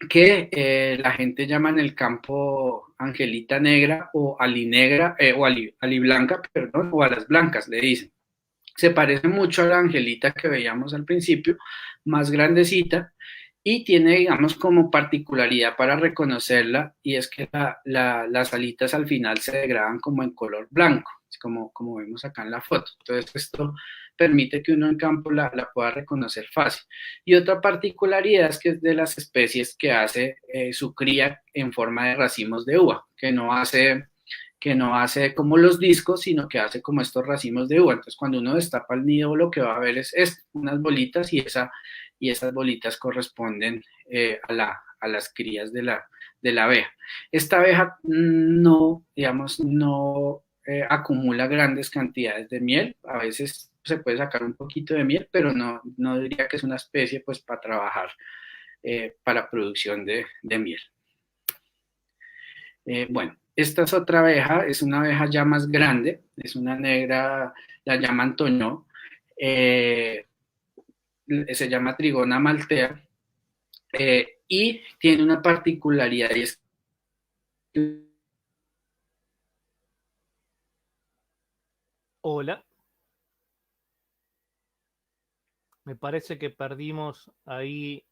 que la gente llama en el campo angelita negra o alinegra, o aliblanca, perdón, o alas blancas, le dicen. Se parece mucho a la angelita que veíamos al principio, más grandecita, y tiene, digamos, como particularidad para reconocerla, y es que las alitas al final se degradan como en color blanco, como vemos acá en la foto. Entonces esto permite que uno en campo la pueda reconocer fácil. Y otra particularidad es que es de las especies que hace su cría en forma de racimos de uva, que no hace como los discos, sino que hace como estos racimos de uva. Entonces, cuando uno destapa el nido, lo que va a ver es unas bolitas y esas bolitas corresponden a las crías de de la abeja. Esta abeja no, digamos, no acumula grandes cantidades de miel, a veces se puede sacar un poquito de miel, pero no diría que es una especie pues para trabajar para producción de miel. Bueno, esta es otra abeja, es una abeja ya más grande, es una negra, la llaman toñó, se llama Trigona maltea, y tiene una particularidad y es que Hola, me parece que perdimos ahí,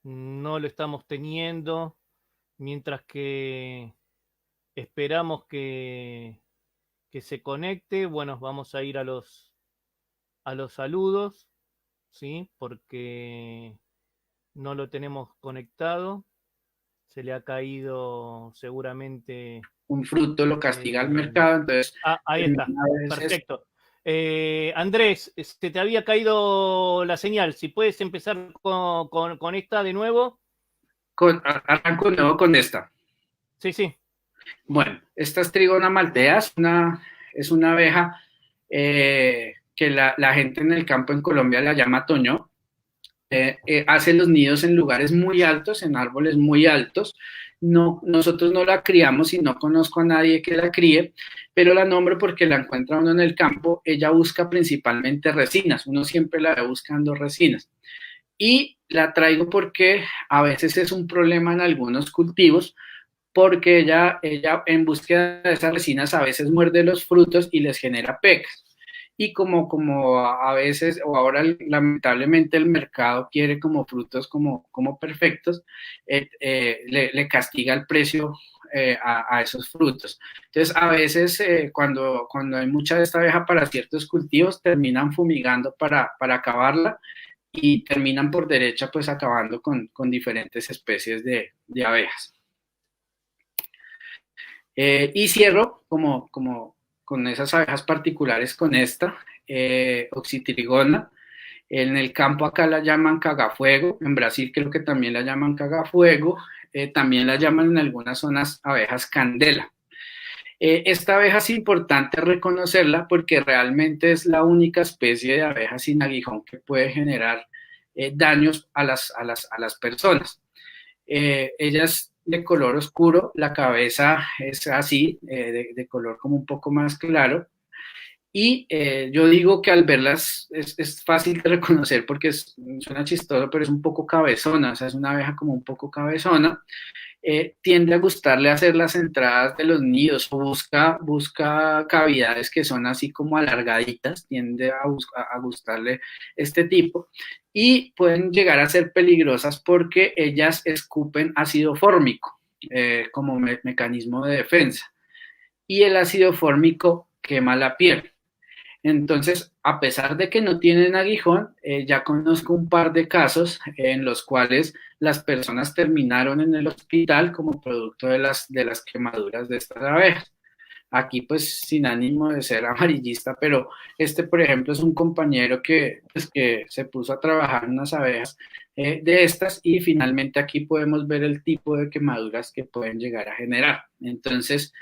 no lo estamos teniendo, mientras que esperamos que se conecte. Bueno, vamos a ir a los saludos, ¿sí? Porque no lo tenemos conectado. Se le ha caído seguramente un fruto lo castiga al el... mercado, entonces ahí está. a veces Perfecto. Andrés, te había caído la señal. Si puedes empezar con esta de nuevo. arranco nuevo con esta. Sí, sí. Bueno, esta es Trigona maltea, es una abeja que la gente en el campo en Colombia la llama toño. Hace los nidos en lugares muy altos, en árboles muy altos. No, nosotros no la criamos y no conozco a nadie que la críe, pero la nombro porque la encuentra uno en el campo. Ella busca principalmente resinas, uno siempre la ve buscando resinas. Y la traigo porque a veces es un problema en algunos cultivos, porque ella en búsqueda de esas resinas a veces muerde los frutos y les genera pecas. Y como a veces, o ahora lamentablemente el mercado quiere como frutos como perfectos, le castiga el precio a esos frutos. Entonces, a veces cuando hay mucha de esta abeja para ciertos cultivos, terminan fumigando para acabarla y terminan por derecha pues acabando con diferentes especies de abejas. Y cierro como con esas abejas particulares con esta, Oxytrigona. En el campo acá la llaman cagafuego, en Brasil creo que también la llaman cagafuego, también la llaman en algunas zonas abejas candela. Esta abeja es importante reconocerla porque realmente es la única especie de abeja sin aguijón que puede generar daños a las personas. Ella es de color oscuro, la cabeza es así, de color como un poco más claro. Y yo digo que al verlas es fácil de reconocer porque suena chistoso, pero es un poco cabezona, o sea, es una abeja como un poco cabezona. Tiende a gustarle hacer las entradas de los nidos, o busca cavidades que son así como alargaditas, tiende a gustarle este tipo, y pueden llegar a ser peligrosas porque ellas escupen ácido fórmico como mecanismo de defensa, y el ácido fórmico quema la piel. Entonces, a pesar de que no tienen aguijón, ya conozco un par de casos en los cuales las personas terminaron en el hospital como producto de las quemaduras de estas abejas. Aquí, pues, sin ánimo de ser amarillista, pero este, por ejemplo, es un compañero que se puso a trabajar en unas abejas de estas y finalmente aquí podemos ver el tipo de quemaduras que pueden llegar a generar. Entonces,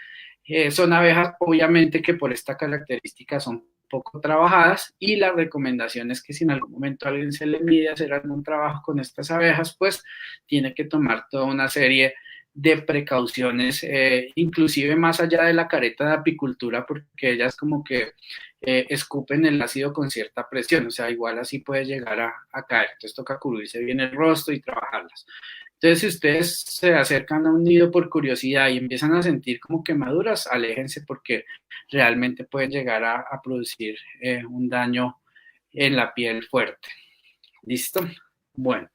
son abejas, obviamente, que por esta característica son poco trabajadas y la recomendación es que si en algún momento a alguien se le mide hacer algún trabajo con estas abejas, pues tiene que tomar toda una serie de precauciones, inclusive más allá de la careta de apicultura, porque ellas como que escupen el ácido con cierta presión, o sea, igual así puede llegar a caer, entonces toca cubrirse bien el rostro y trabajarlas. Entonces, si ustedes se acercan a un nido por curiosidad y empiezan a sentir como quemaduras, aléjense porque realmente pueden llegar a producir un daño en la piel fuerte. ¿Listo? Bueno,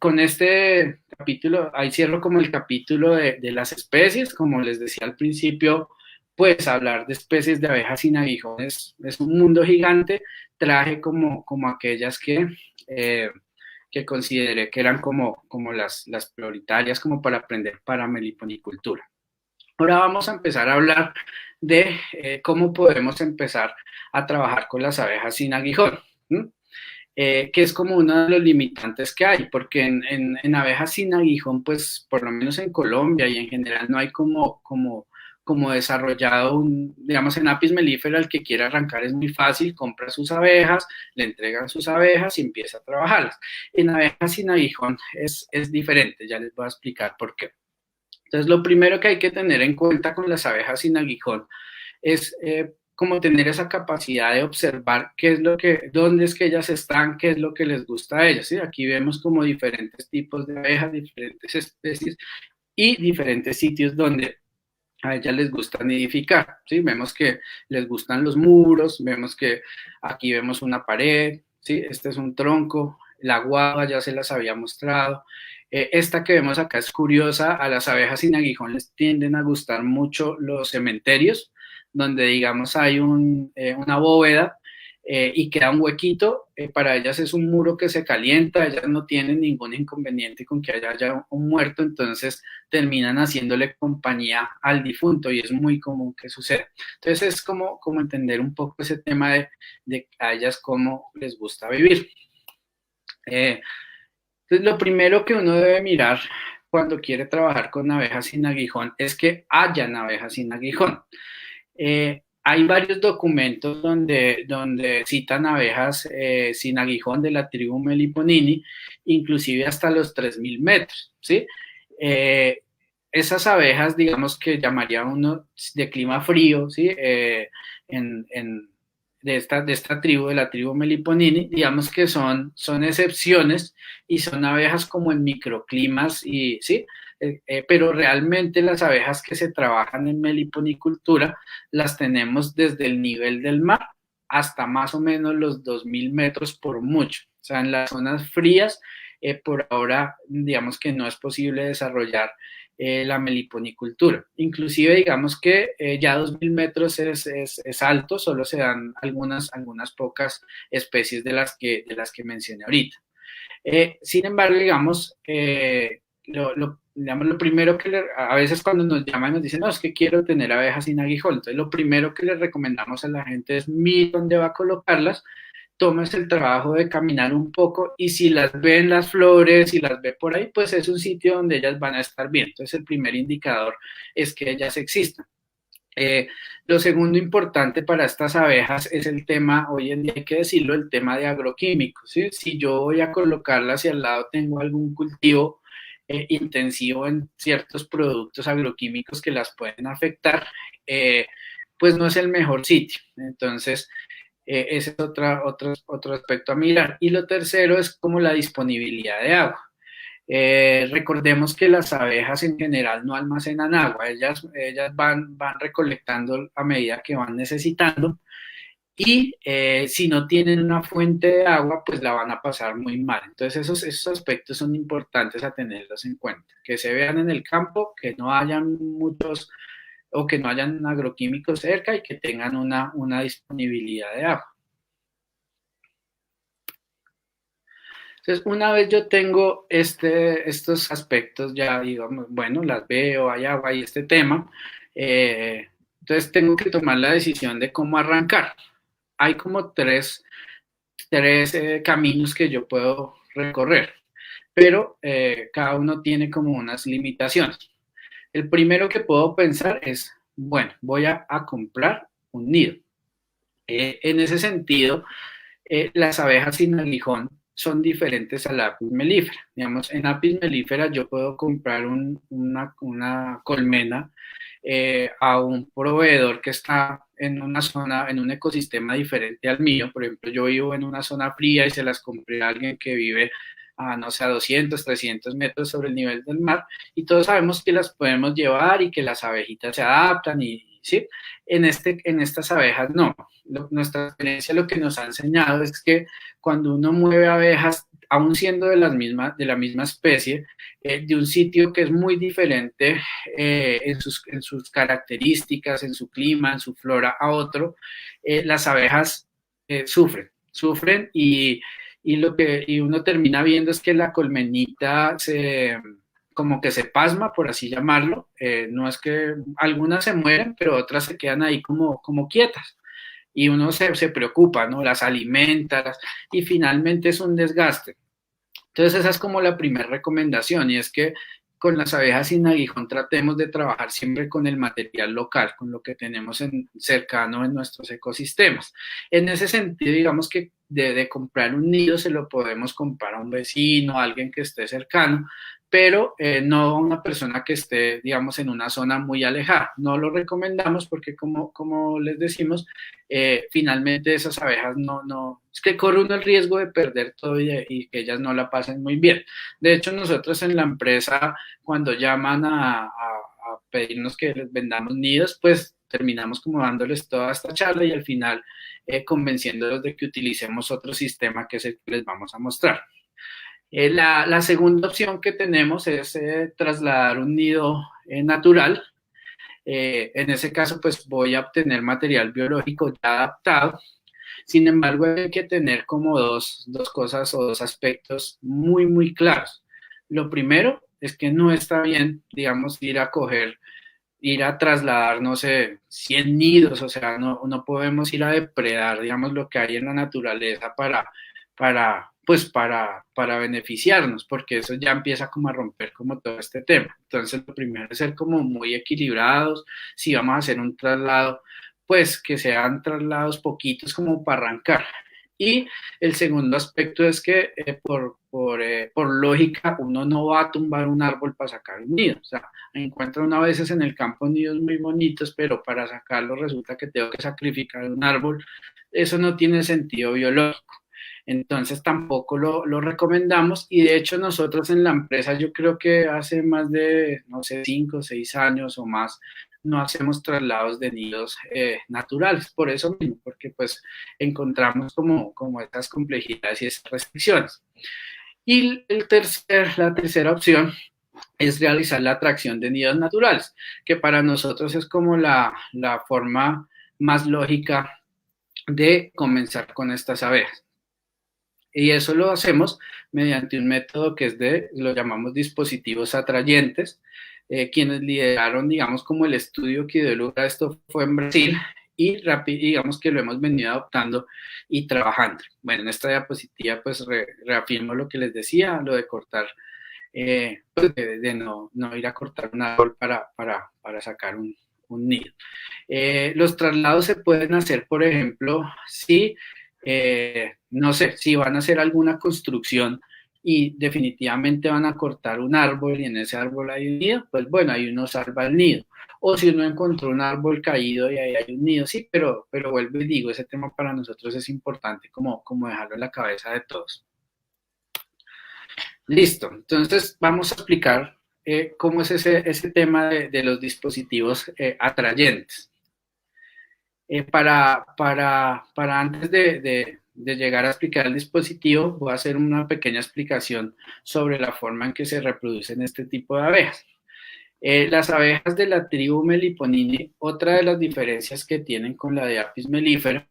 con este capítulo, ahí cierro como el capítulo de las especies, como les decía al principio, pues hablar de especies de abejas sin aguijones es un mundo gigante, traje como aquellas que consideré que eran como las prioritarias como para aprender para meliponicultura. Ahora vamos a empezar a hablar de cómo podemos empezar a trabajar con las abejas sin aguijón. que es como uno de los limitantes que hay, porque en abejas sin aguijón, pues por lo menos en Colombia y en general no hay como desarrollado digamos, en Apis mellifera el que quiera arrancar es muy fácil, compra sus abejas, le entregan sus abejas y empieza a trabajarlas. En abejas sin aguijón es diferente, ya les voy a explicar por qué. Entonces, lo primero que hay que tener en cuenta con las abejas sin aguijón es como tener esa capacidad de observar qué es dónde es que ellas están, qué es lo que les gusta a ellas, ¿sí? Aquí vemos como diferentes tipos de abejas, diferentes especies y diferentes sitios donde a ellas les gusta nidificar, ¿sí? Vemos que les gustan los muros, vemos que aquí vemos una pared, ¿sí? Este es un tronco, la guava ya se las había mostrado. Esta que vemos acá es curiosa, a las abejas sin aguijón les tienden a gustar mucho los cementerios, donde digamos hay una bóveda y queda un huequito, para ellas es un muro que se calienta, ellas no tienen ningún inconveniente con que haya un muerto, entonces terminan haciéndole compañía al difunto y es muy común que suceda. Entonces es como entender un poco ese tema de a ellas cómo les gusta vivir. Entonces lo primero que uno debe mirar cuando quiere trabajar con abejas sin aguijón es que hayan abejas sin aguijón. Hay varios documentos donde citan abejas sin aguijón de la tribu Meliponini, inclusive hasta los 3.000 metros, ¿sí? Esas abejas, digamos que llamaría uno de clima frío, ¿sí? En, en, de esta tribu, de la tribu Meliponini, digamos que son excepciones y son abejas como en microclimas, y, ¿sí? Pero realmente las abejas que se trabajan en meliponicultura las tenemos desde el nivel del mar hasta más o menos los 2.000 metros por mucho. O sea, en las zonas frías, por ahora, digamos que no es posible desarrollar la meliponicultura. Inclusive, digamos que ya 2.000 metros es alto, solo se dan algunas pocas especies de las que mencioné ahorita. Sin embargo, digamos, digamos, lo primero a veces cuando nos llaman nos dicen, no, es que quiero tener abejas sin aguijón. Entonces, lo primero que les recomendamos a la gente es mire dónde va a colocarlas, tomes el trabajo de caminar un poco y si las ve en las flores, si las ve por ahí, pues es un sitio donde ellas van a estar bien. Entonces, el primer indicador es que ellas existan. Lo segundo importante para estas abejas es el tema, hoy en día hay que decirlo, el tema de agroquímicos, ¿sí? Si yo voy a colocarlas y al lado tengo algún cultivo intensivo en ciertos productos agroquímicos que las pueden afectar, pues no es el mejor sitio. Entonces, ese es otro aspecto a mirar. Y lo tercero es como la disponibilidad de agua. Recordemos que las abejas en general no almacenan agua, ellas van recolectando a medida que van necesitando y si no tienen una fuente de agua, pues la van a pasar muy mal. Entonces esos aspectos son importantes a tenerlos en cuenta, que se vean en el campo, que no hayan muchos o que no hayan agroquímicos cerca y que tengan una disponibilidad de agua. Entonces, una vez yo tengo estos aspectos, ya digamos, bueno, las veo, hay agua y este tema, entonces tengo que tomar la decisión de cómo arrancar. Hay como tres caminos que yo puedo recorrer, pero cada uno tiene como unas limitaciones. El primero que puedo pensar es, bueno, voy a comprar un nido. En ese sentido, las abejas sin aguijón son diferentes a la Apis mellifera. Digamos, en Apis mellifera yo puedo comprar una colmena a un proveedor que está en una zona, en un ecosistema diferente al mío. Por ejemplo, yo vivo en una zona fría y se las compré a alguien que vive no sé, a 200, 300 metros sobre el nivel del mar, y todos sabemos que las podemos llevar y que las abejitas se adaptan, y ¿sí? En estas abejas no. Nuestra experiencia lo que nos ha enseñado es que cuando uno mueve abejas, aún siendo de la misma especie, de un sitio que es muy diferente en sus características, en su clima, en su flora a otro, las abejas sufren y uno termina viendo es que la colmenita como que se pasma, por así llamarlo. No es que algunas se mueren, pero otras se quedan ahí como quietas. y uno se preocupa, ¿no? Las alimenta y finalmente es un desgaste. Entonces esa es como la primera recomendación y es que con las abejas sin aguijón tratemos de trabajar siempre con el material local, con lo que tenemos cercano en nuestros ecosistemas. En ese sentido, digamos que de comprar un nido se lo podemos comprar a un vecino, a alguien que esté cercano, pero no a una persona que esté, digamos, en una zona muy alejada. No lo recomendamos porque, como les decimos, finalmente esas abejas es que corre uno el riesgo de perder todo y que ellas no la pasen muy bien. De hecho, nosotros en la empresa, cuando llaman a pedirnos que les vendamos nidos, pues terminamos como dándoles toda esta charla y al final convenciéndolos de que utilicemos otro sistema que es el que les vamos a mostrar. La segunda opción que tenemos es trasladar un nido natural. En ese caso, pues voy a obtener material biológico ya adaptado. Sin embargo, hay que tener como dos cosas o dos aspectos muy, muy claros. Lo primero es que no está bien, digamos, ir a trasladar, no sé, 100 nidos, o sea, no podemos ir a depredar, digamos, lo que hay en la naturaleza para beneficiarnos, porque eso ya empieza como a romper como todo este tema. Entonces, lo primero es ser como muy equilibrados, si vamos a hacer un traslado, pues que sean traslados poquitos como para arrancar. Y el segundo aspecto es que por lógica uno no va a tumbar un árbol para sacar un nido. O sea, encuentra uno a veces en el campo nidos muy bonitos, pero para sacarlo resulta que tengo que sacrificar un árbol. Eso no tiene sentido biológico. Entonces tampoco lo recomendamos y de hecho nosotros en la empresa yo creo que hace más de, no sé, 5 o 6 años o más no hacemos traslados de nidos naturales, por eso mismo, porque pues encontramos como estas complejidades y esas restricciones. Y la tercera opción es realizar la atracción de nidos naturales, que para nosotros es como la forma más lógica de comenzar con estas abejas. Y eso lo hacemos mediante un método que lo llamamos dispositivos atrayentes. Quienes lideraron, digamos, como el estudio que dio lugar a esto fue en Brasil y digamos que lo hemos venido adoptando y trabajando. Bueno, en esta diapositiva pues reafirmo lo que les decía, lo de cortar, pues de no ir a cortar un árbol para sacar un nido. Los traslados se pueden hacer, por ejemplo, si no sé, si van a hacer alguna construcción y definitivamente van a cortar un árbol y en ese árbol hay un nido, pues bueno, ahí uno salva el nido. O si uno encontró un árbol caído y ahí hay un nido, sí, pero vuelvo y digo, ese tema para nosotros es importante como dejarlo en la cabeza de todos. Listo, entonces vamos a explicar cómo es ese tema de los dispositivos atrayentes. Para antes de llegar a explicar el dispositivo, voy a hacer una pequeña explicación sobre la forma en que se reproducen este tipo de abejas. Las abejas de la tribu Meliponini, otra de las diferencias que tienen con la de Apis mellifera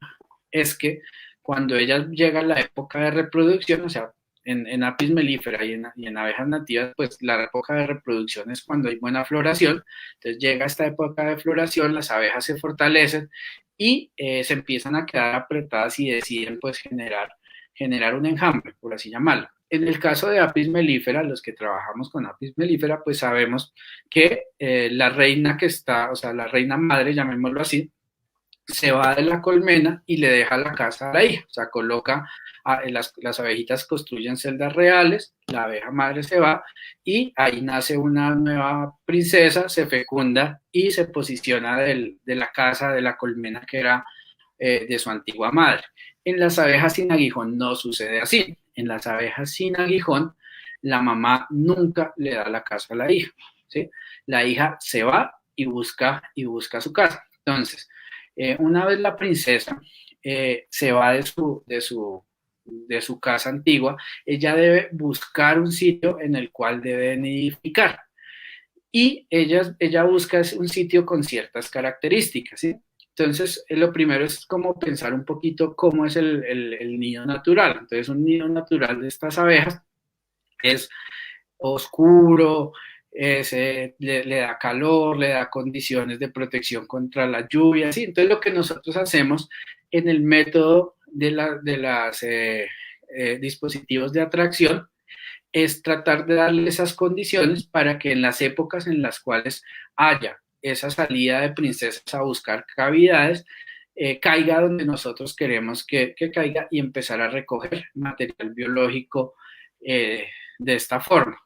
es que cuando ellas llegan a la época de reproducción, o sea, en Apis mellifera y en abejas nativas, pues la época de reproducción es cuando hay buena floración. Entonces llega esta época de floración, las abejas se fortalecen y se empiezan a quedar apretadas y deciden pues generar un enjambre, por así llamarlo. En el caso de Apis mellifera, los que trabajamos con Apis mellifera, pues sabemos que la reina que está, o sea, la reina madre, llamémoslo así, se va de la colmena y le deja la casa a la hija, o sea, coloca, las abejitas construyen celdas reales, la abeja madre se va y ahí nace una nueva princesa, se fecunda y se posiciona de la casa, de la colmena que era de su antigua madre. En las abejas sin aguijón no sucede así. En las abejas sin aguijón, la mamá nunca le da la casa a la hija, ¿sí? La hija se va y busca su casa. Entonces, una vez la princesa se va de su casa antigua, ella debe buscar un sitio en el cual debe nidificar. Y ella busca un sitio con ciertas características, ¿sí? Entonces, lo primero es como pensar un poquito cómo es el nido natural. Entonces, un nido natural de estas abejas es oscuro, le da calor, le da condiciones de protección contra la lluvia, ¿sí? Entonces, lo que nosotros hacemos en el método de las dispositivos de atracción es tratar de darle esas condiciones para que en las épocas en las cuales haya esa salida de princesas a buscar cavidades, caiga donde nosotros queremos que caiga y empezar a recoger material biológico de esta forma.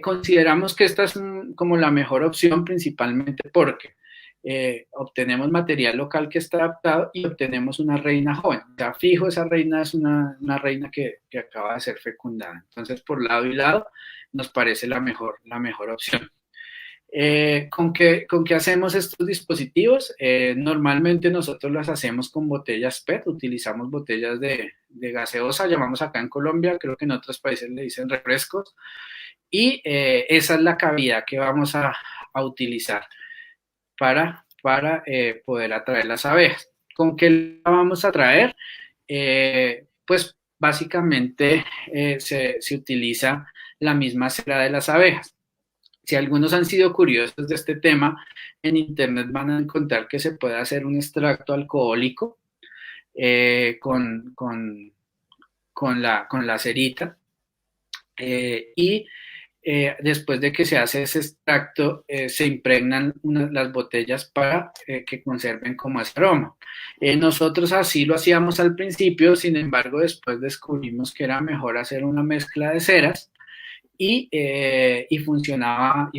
Consideramos que esta es como la mejor opción, principalmente porque obtenemos material local que está adaptado y obtenemos una reina joven. O sea, fijo, esa reina es una reina que acaba de ser fecundada. Entonces, por lado y lado, nos parece la mejor opción. ¿Con qué hacemos estos dispositivos? Normalmente nosotros las hacemos con botellas PET, utilizamos botellas de gaseosa, llamamos acá en Colombia, creo que en otros países le dicen refrescos, y esa es la cavidad que vamos a utilizar para poder atraer las abejas. ¿Con qué la vamos a atraer? Pues básicamente se utiliza la misma cera de las abejas. Si algunos han sido curiosos de este tema, en internet van a encontrar que se puede hacer un extracto alcohólico con la cerita y después de que se hace ese extracto, se impregnan las botellas para que conserven como ese aroma. Nosotros así lo hacíamos al principio, sin embargo, después descubrimos que era mejor hacer una mezcla de ceras y funcionaba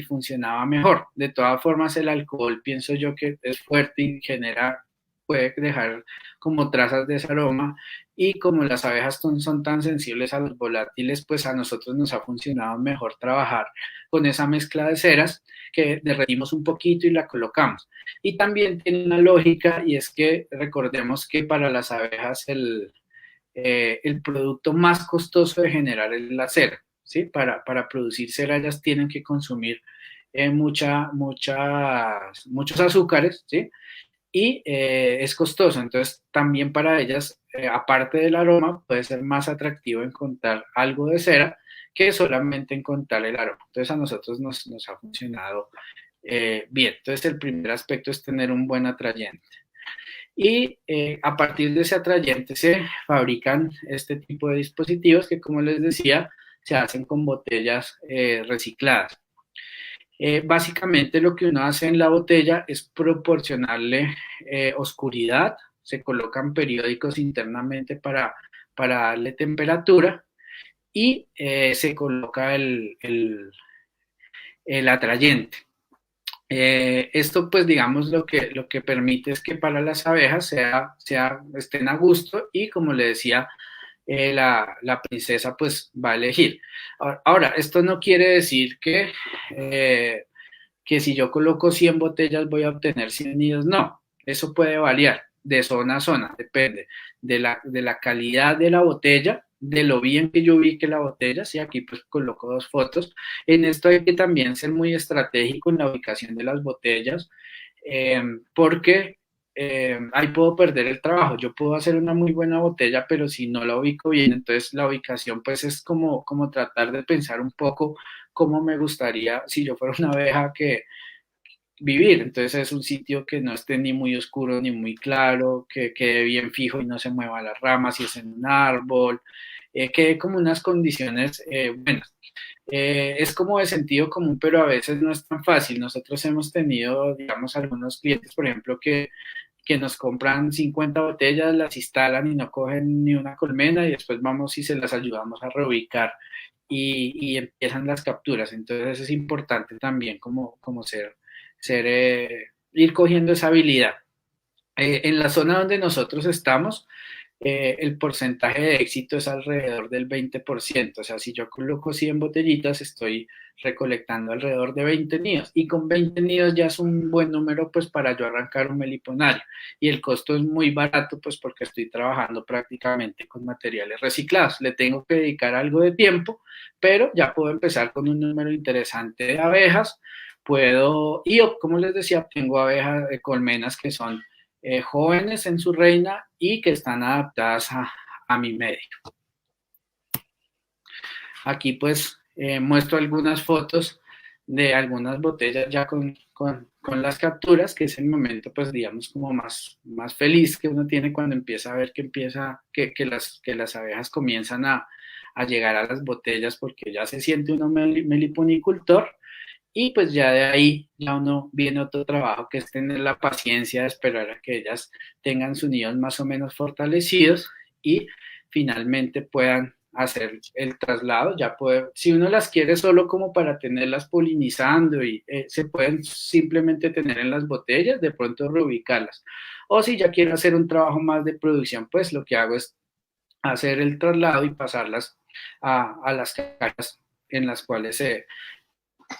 mejor. De todas formas, el alcohol pienso yo que es fuerte y puede dejar como trazas de ese aroma, y como las abejas son tan sensibles a los volátiles, pues a nosotros nos ha funcionado mejor trabajar con esa mezcla de ceras que derretimos un poquito y la colocamos. Y también tiene una lógica, y es que recordemos que para las abejas el producto más costoso de generar es la cera, ¿sí? Para producir cera ellas tienen que consumir muchos azúcares, ¿sí? Y es costoso, entonces también para ellas, aparte del aroma, puede ser más atractivo encontrar algo de cera que solamente encontrar el aroma. Entonces a nosotros nos ha funcionado bien. Entonces el primer aspecto es tener un buen atrayente. Y a partir de ese atrayente se fabrican este tipo de dispositivos que, como les decía, se hacen con botellas recicladas. Básicamente lo que uno hace en la botella es proporcionarle oscuridad, se colocan periódicos internamente para darle temperatura y se coloca el atrayente. Esto pues digamos lo que permite es que para las abejas estén a gusto, y como le decía, la princesa pues va a elegir. Ahora, esto no quiere decir que si yo coloco 100 botellas voy a obtener 100 nidos, no, eso puede variar de zona a zona, depende de la calidad de la botella, de lo bien que yo ubique la botella. Sí, aquí pues coloco 2 fotos. En esto hay que también ser muy estratégico en la ubicación de las botellas, porque ahí puedo perder el trabajo. Yo puedo hacer una muy buena botella, pero si no la ubico bien, entonces la ubicación pues es como tratar de pensar un poco cómo me gustaría, si yo fuera una abeja, que vivir. Entonces es un sitio que no esté ni muy oscuro ni muy claro, que quede bien fijo y no se mueva las ramas, si es en un árbol, quede como unas condiciones buenas. Es como de sentido común, pero a veces no es tan fácil. Nosotros hemos tenido, digamos, algunos clientes, por ejemplo, que nos compran 50 botellas, las instalan y no cogen ni una colmena, y después vamos y se las ayudamos a reubicar y empiezan las capturas. Entonces es importante también como ir cogiendo esa habilidad. En la zona donde nosotros estamos, el porcentaje de éxito es alrededor del 20%. O sea, si yo coloco 100 botellitas, estoy recolectando alrededor de 20 nidos. Y con 20 nidos ya es un buen número pues para yo arrancar un meliponario. Y el costo es muy barato pues porque estoy trabajando prácticamente con materiales reciclados. Le tengo que dedicar algo de tiempo, pero ya puedo empezar con un número interesante de abejas. Como les decía, tengo abejas de colmenas que son jóvenes en su reina y que están adaptadas a mi medio. Aquí pues muestro algunas fotos de algunas botellas ya con las capturas, que es el momento, pues digamos, como más feliz que uno tiene cuando empieza a ver que las abejas comienzan a llegar a las botellas, porque ya se siente uno meliponicultor. Y pues ya de ahí ya uno viene otro trabajo, que es tener la paciencia de esperar a que ellas tengan sus nidos más o menos fortalecidos y finalmente puedan hacer el traslado. Ya puede, si uno las quiere solo como para tenerlas polinizando, y se pueden simplemente tener en las botellas, de pronto reubicarlas. O si ya quiero hacer un trabajo más de producción, pues lo que hago es hacer el traslado y pasarlas a las cajas en las cuales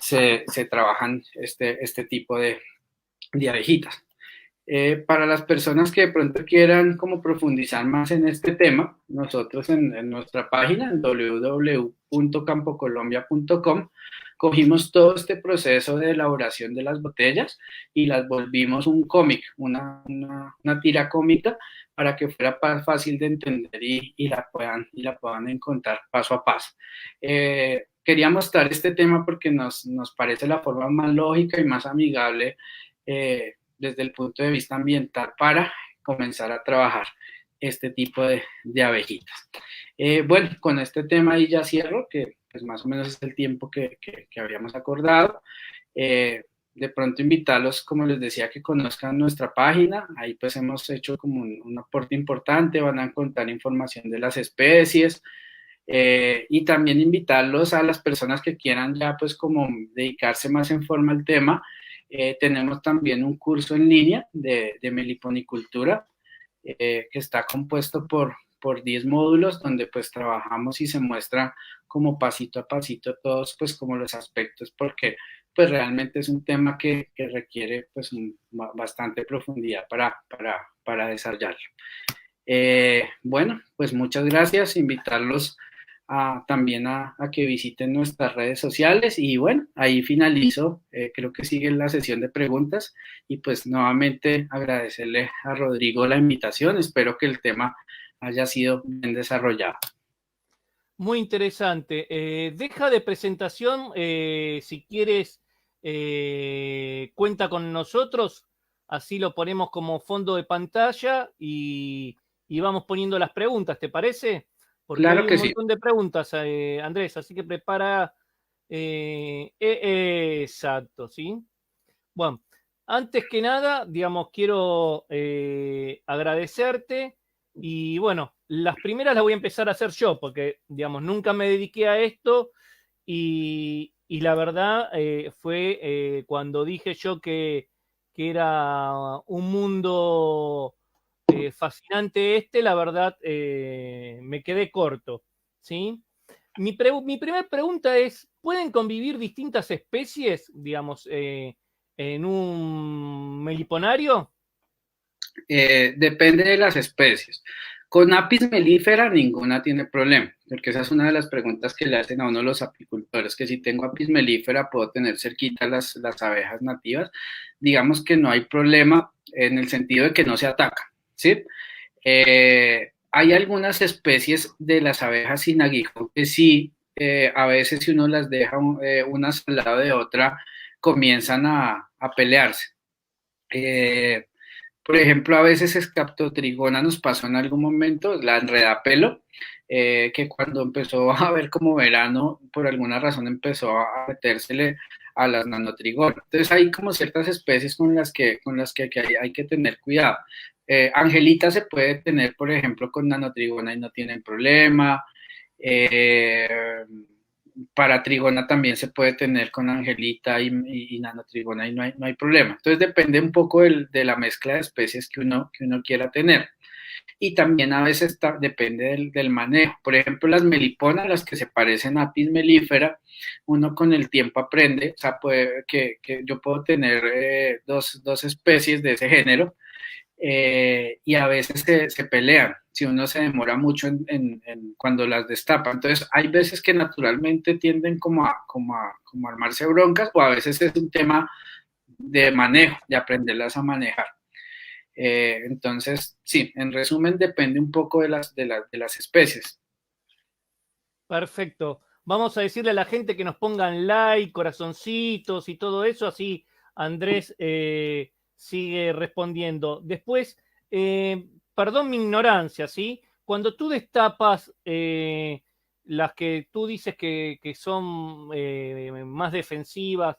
se trabajan este tipo de abejitas. Para las personas que de pronto quieran como profundizar más en este tema, nosotros en nuestra página, en www.campocolombia.com, cogimos todo este proceso de elaboración de las botellas y las volvimos un cómic, una tira cómica, para que fuera fácil de entender y la puedan encontrar paso a paso. Quería mostrar este tema porque nos parece la forma más lógica y más amigable, desde el punto de vista ambiental, para comenzar a trabajar este tipo de abejitas. Bueno, con este tema ahí ya cierro, que pues más o menos es el tiempo que habíamos acordado. De pronto invitarlos, como les decía, que conozcan nuestra página. Ahí pues hemos hecho como un aporte importante, van a encontrar información de las especies, y también invitarlos a las personas que quieran ya pues como dedicarse más en forma al tema. Tenemos también un curso en línea de meliponicultura, que está compuesto por 10 módulos, donde pues trabajamos y se muestra como pasito a pasito todos pues como los aspectos, porque pues realmente es un tema que requiere pues bastante profundidad para desarrollarlo. Bueno, pues muchas gracias, invitarlos también a que visiten nuestras redes sociales, y bueno, ahí finalizo. Creo que sigue la sesión de preguntas, y pues nuevamente agradecerle a Rodrigo la invitación. Espero que el tema haya sido bien desarrollado. Muy interesante. Deja de presentación, si quieres, cuenta con nosotros, así lo ponemos como fondo de pantalla y vamos poniendo las preguntas, ¿te parece? Porque Claro hay un que sí. montón de preguntas, Andrés, así que prepara. Exacto, ¿sí? Bueno, antes que nada, digamos, quiero agradecerte y bueno, las primeras las voy a empezar a hacer yo porque, digamos, nunca me dediqué a esto y la verdad fue cuando dije yo que era un mundo fascinante este, la verdad me quedé corto, ¿sí? Mi primera pregunta es, ¿pueden convivir distintas especies, digamos, en un meliponario? Depende de las especies. Con Apis mellifera ninguna tiene problema, porque esa es una de las preguntas que le hacen a uno los apicultores, que si tengo Apis mellifera puedo tener cerquita las abejas nativas. Digamos que no hay problema en el sentido de que no se atacan, ¿sí? Hay algunas especies de las abejas sin aguijón que sí, a veces si uno las deja unas al lado de otra, comienzan a pelearse. Eh, por ejemplo, a veces Escaptotrigona nos pasó en algún momento, la enredapelo, que cuando empezó a ver como verano, por alguna razón empezó a metérsele a las nanotrigonas. Entonces hay como ciertas especies con las que hay que tener cuidado. Angelita se puede tener, por ejemplo, con nanotrigona y no tienen problema. Eh, para trigona también se puede tener con angelita y nanotrigona, y no hay problema. Entonces depende un poco de la mezcla de especies que uno quiera tener. Y también a veces depende del manejo. Por ejemplo, las meliponas, las que se parecen a Apis mellifera, uno con el tiempo aprende, o sea, que yo puedo tener dos especies de ese género, y a veces se pelean si uno se demora mucho cuando las destapa. Entonces, hay veces que naturalmente tienden como a armarse broncas, o a veces es un tema de manejo, de aprenderlas a manejar. Entonces, sí, en resumen, depende un poco de las especies. Perfecto. Vamos a decirle a la gente que nos pongan like, corazoncitos y todo eso, así Andrés sigue respondiendo. Después, perdón mi ignorancia, ¿sí? Cuando tú destapas las que tú dices que son más defensivas,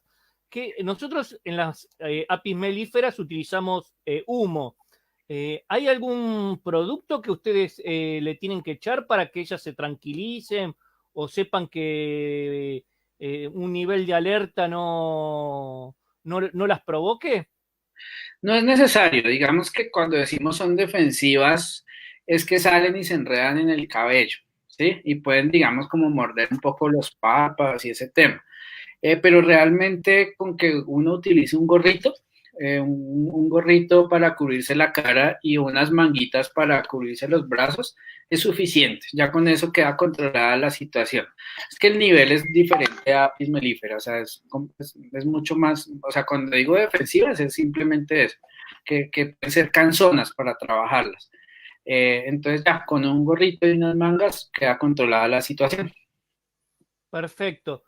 que nosotros en las apis melíferas utilizamos humo. ¿Hay algún producto que ustedes le tienen que echar para que ellas se tranquilicen o sepan que un nivel de alerta no las provoque? No es necesario, digamos que cuando decimos son defensivas es que salen y se enredan en el cabello, ¿sí? Y pueden, digamos, como morder un poco los papas y ese tema. Pero realmente con que uno utilice un gorrito, un gorrito para cubrirse la cara y unas manguitas para cubrirse los brazos, es suficiente. Ya con eso queda controlada la situación. Es que el nivel es diferente a apis mellifera, o sea, es mucho más, o sea, cuando digo defensivas es simplemente eso, que pueden ser canzonas para trabajarlas. Entonces ya con un gorrito y unas mangas queda controlada la situación. Perfecto.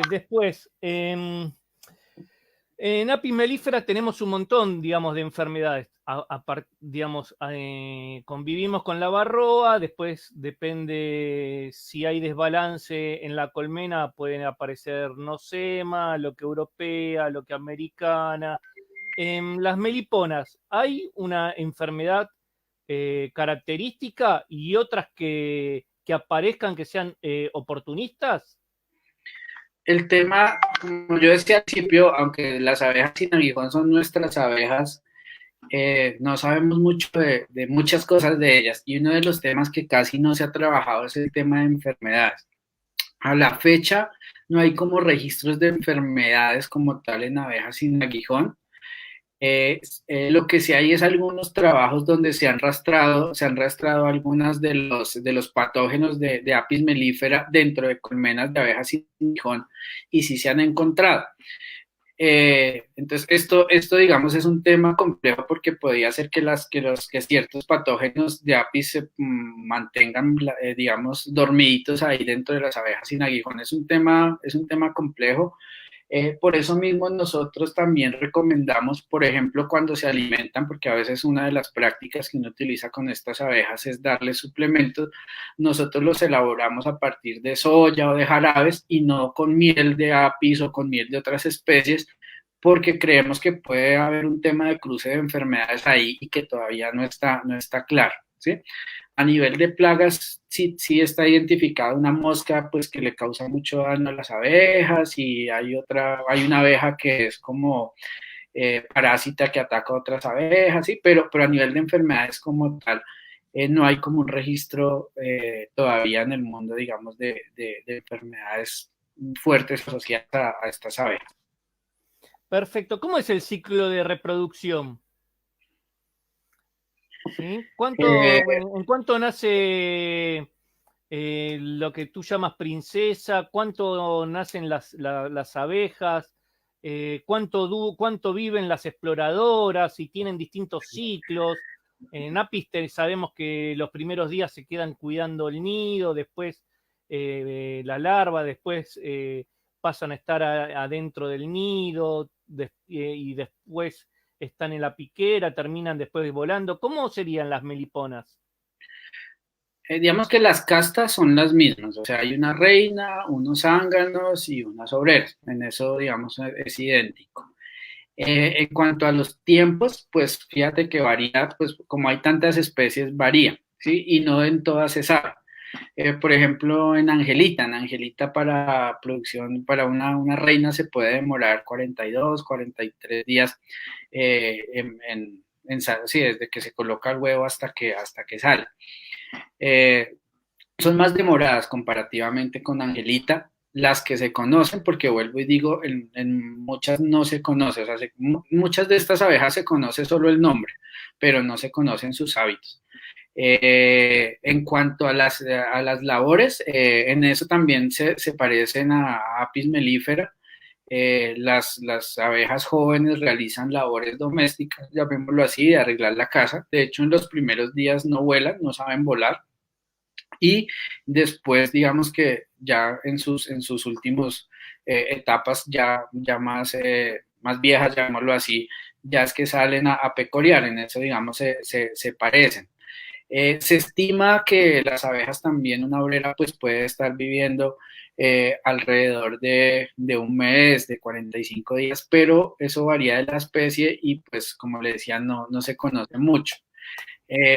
Después, en apis mellifera tenemos un montón, digamos, de enfermedades. Digamos, convivimos con la varroa, después depende si hay desbalance en la colmena, pueden aparecer nosema, lo que europea, lo que americana. En las meliponas, ¿hay una enfermedad característica y otras que aparezcan que sean oportunistas? El tema, como yo decía al principio, aunque las abejas sin aguijón son nuestras abejas, no sabemos mucho de muchas cosas de ellas. Y uno de los temas que casi no se ha trabajado es el tema de enfermedades. A la fecha no hay como registros de enfermedades como tal en abejas sin aguijón. Lo que sí hay es algunos trabajos donde se han rastrado algunas de los patógenos de Apis mellifera dentro de colmenas de abejas sin aguijón y sí se han encontrado. Entonces, esto, digamos, es un tema complejo porque podría ser que ciertos patógenos de apis se mantengan, digamos, dormiditos ahí dentro de las abejas sin aguijón. Es un tema complejo. Por eso mismo nosotros también recomendamos, por ejemplo, cuando se alimentan, porque a veces una de las prácticas que uno utiliza con estas abejas es darles suplementos, nosotros los elaboramos a partir de soya o de jarabes y no con miel de apis o con miel de otras especies, porque creemos que puede haber un tema de cruce de enfermedades ahí y que todavía no está claro, ¿sí? A nivel de plagas, sí está identificada una mosca pues que le causa mucho daño a las abejas y hay una abeja que es como parásita que ataca a otras abejas, ¿sí? Pero a nivel de enfermedades como tal, no hay como un registro todavía en el mundo, digamos, de enfermedades fuertes asociadas a estas abejas. Perfecto. ¿Cómo es el ciclo de reproducción? ¿Sí? Eh, ¿En cuánto nace lo que tú llamas princesa? ¿Cuánto nacen las abejas? ¿Cuánto viven las exploradoras? Si tienen distintos ciclos. En Apis sabemos que los primeros días se quedan cuidando el nido, después la larva, después pasan a estar adentro del nido y después están en la piquera, terminan después volando. ¿Cómo serían las meliponas? digamos que las castas son las mismas, o sea, hay una reina, unos zánganos y unas obreras, en eso, digamos, es idéntico. En cuanto a los tiempos, pues fíjate que varía, pues como hay tantas especies, varía, ¿sí? Y no en todas se sabe. Por ejemplo, en Angelita para producción, para una reina se puede demorar 42, 43 días sí, desde que se coloca el huevo hasta que sale. Eh, Son más demoradas comparativamente con Angelita, las que se conocen, porque vuelvo y digo, en muchas no se conoce, o sea, muchas de estas abejas se conoce solo el nombre, pero no se conocen sus hábitos. En cuanto a las labores, en eso también se parecen a Apis mellifera. Las abejas jóvenes realizan labores domésticas, llamémoslo así, de arreglar la casa. De hecho, en los primeros días no vuelan, no saben volar. y después, digamos que ya en sus últimos etapas, ya más viejas, llamémoslo así, ya es que salen a pecorear, en eso, digamos, se parecen. Se estima que las abejas también, una obrera, pues puede estar viviendo alrededor de un mes, de 45 días, pero eso varía de la especie y pues como le decía, no se conoce mucho.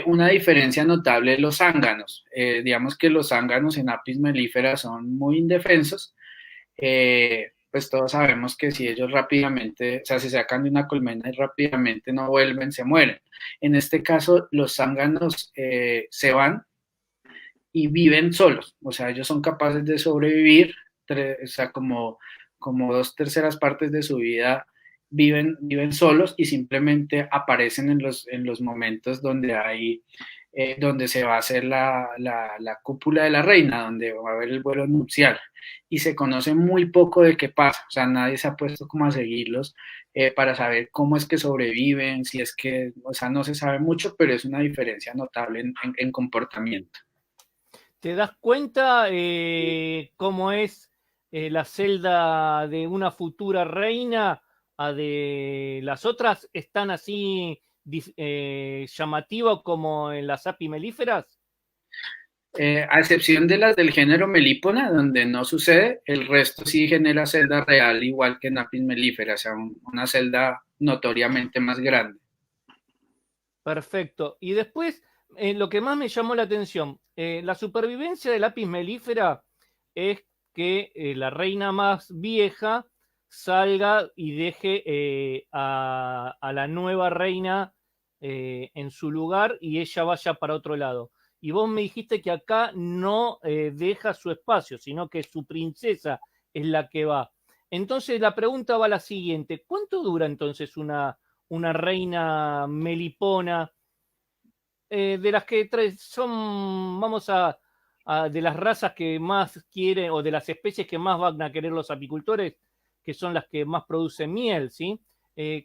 Una diferencia notable es los zánganos. Digamos que los zánganos en Apis mellifera son muy indefensos. Pues todos sabemos que si ellos rápidamente, o sea, se sacan de una colmena y rápidamente no vuelven, se mueren. En este caso, los zánganos se van y viven solos, o sea, ellos son capaces de sobrevivir, o sea, como dos terceras partes de su vida viven solos y simplemente aparecen en los momentos donde hay, donde se va a hacer la cúpula de la reina, donde va a haber el vuelo nupcial, y se conoce muy poco de qué pasa, o sea, nadie se ha puesto como a seguirlos para saber cómo es que sobreviven, si es que, o sea, no se sabe mucho, pero es una diferencia notable en comportamiento. ¿Te das cuenta cómo es la celda de una futura reina a de las otras? ¿Están así llamativas como en las apimelíferas? A excepción de las del género Melípona, donde no sucede, el resto sí genera celda real, igual que en Apis mellifera, o sea, una celda notoriamente más grande. Perfecto. Y después, lo que más me llamó la atención, la supervivencia del Apis mellifera es que la reina más vieja salga y deje a la nueva reina en su lugar y ella vaya para otro lado. Y vos me dijiste que acá no deja su espacio, sino que su princesa es la que va. Entonces la pregunta va a la siguiente, ¿cuánto dura entonces una reina melipona, de las que son, vamos de las razas que más quieren o de las especies que más van a querer los apicultores, que son las que más producen miel, ¿sí?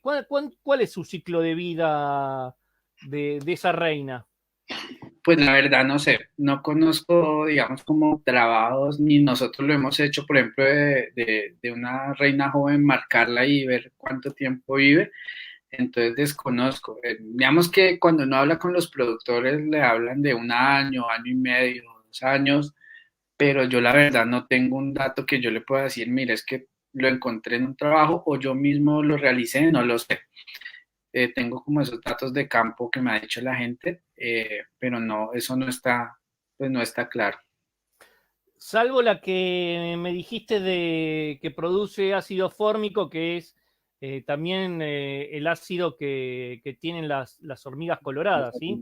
¿Cuál es su ciclo de vida de esa reina? Pues la verdad no sé, no conozco, digamos, como trabajos, ni nosotros lo hemos hecho, por ejemplo, de una reina joven, marcarla y ver cuánto tiempo vive, entonces desconozco. Digamos que cuando uno habla con los productores le hablan de un año, año y medio, 2 años, pero yo la verdad no tengo un dato que yo le pueda decir, mira, es que lo encontré en un trabajo o yo mismo lo realicé, no lo sé. Tengo como esos datos de campo que me ha dicho la gente, pero no, eso no está, pues no está claro. Salvo la que me dijiste de que produce ácido fórmico, que es también el ácido que tienen las hormigas coloradas, ¿sí?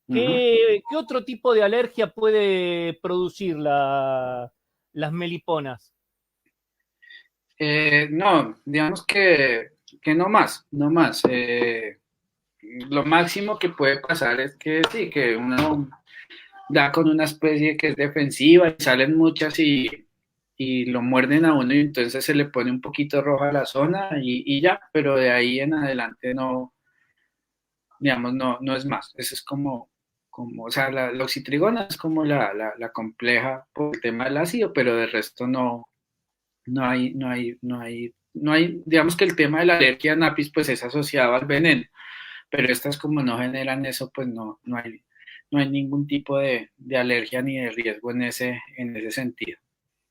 Ujú. ¿Qué otro tipo de alergia puede producir las meliponas? No, digamos que no más, no más. Lo máximo que puede pasar es que sí, que uno da con una especie que es defensiva y salen muchas y lo muerden a uno y entonces se le pone un poquito roja la zona y ya, pero de ahí en adelante no, digamos, no es más. Eso es o sea, la oxitrigona es como la compleja por el tema del ácido, pero de resto no hay, digamos que el tema de la alergia a napis pues es asociado al veneno, pero estas como no generan eso, pues no hay ningún tipo de alergia ni de riesgo en ese sentido.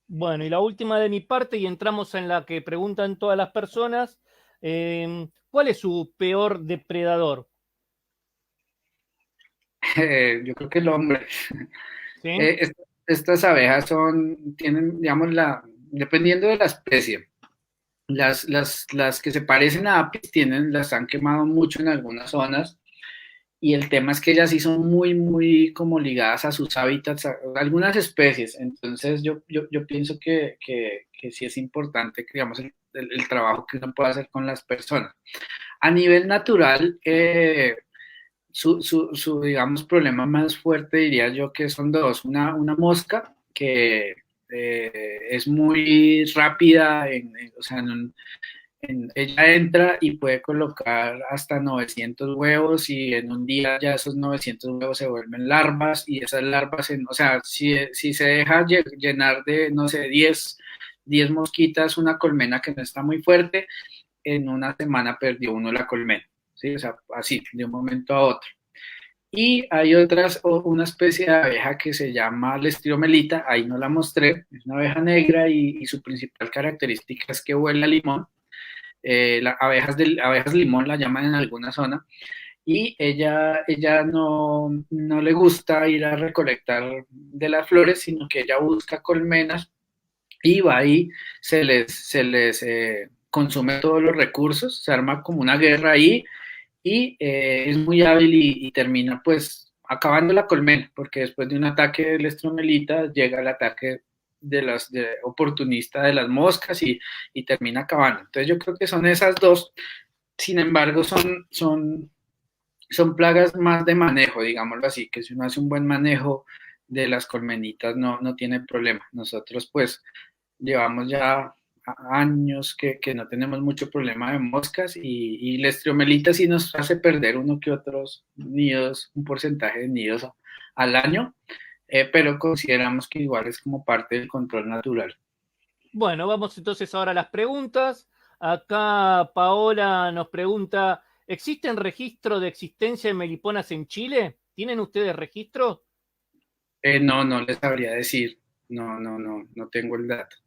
Bueno, y la última de mi parte, y entramos en la que preguntan todas las personas, ¿cuál es su peor depredador? Yo creo que el hombre, ¿Sí? estas abejas tienen, digamos, dependiendo de la especie, las que se parecen a apis las han quemado mucho en algunas zonas y el tema es que ellas sí son muy como ligadas a sus hábitats, a algunas especies, entonces yo pienso que sí es importante, que, digamos, el trabajo que uno puede hacer con las personas. A nivel natural, digamos, problema más fuerte diría yo que son dos. Una mosca que es muy rápida, o sea, ella entra y puede colocar hasta 900 huevos y en un día ya esos 900 huevos se vuelven larvas y esas larvas, o sea, si se deja llenar de, no sé, 10 mosquitas, una colmena que no está muy fuerte, en una semana perdió uno la colmena, ¿sí? O sea, así, de un momento a otro. Y hay una especie de abeja que se llama Lestriomelita, ahí no la mostré, es una abeja negra y su principal característica es que huele a limón. Abejas limón la llaman en alguna zona, y ella no le gusta ir a recolectar de las flores, sino que ella busca colmenas y va ahí, se les consume todos los recursos, se arma como una guerra ahí y es muy hábil y termina pues acabando la colmena, porque después de un ataque de estromelita llega el ataque oportunista de las moscas y termina acabando. Entonces yo creo que son esas dos, sin embargo son plagas más de manejo, digámoslo así, que si uno hace un buen manejo de las colmenitas no tiene problema. Nosotros pues llevamos ya años que no tenemos mucho problema de moscas y la estriomelita sí nos hace perder uno que otros nidos, un porcentaje de nidos al año, pero consideramos que igual es como parte del control natural. Bueno, vamos entonces ahora a las preguntas. Acá Paola nos pregunta, ¿existen registro de existencia de meliponas en Chile? ¿Tienen ustedes registro? No les sabría decir, no tengo el dato.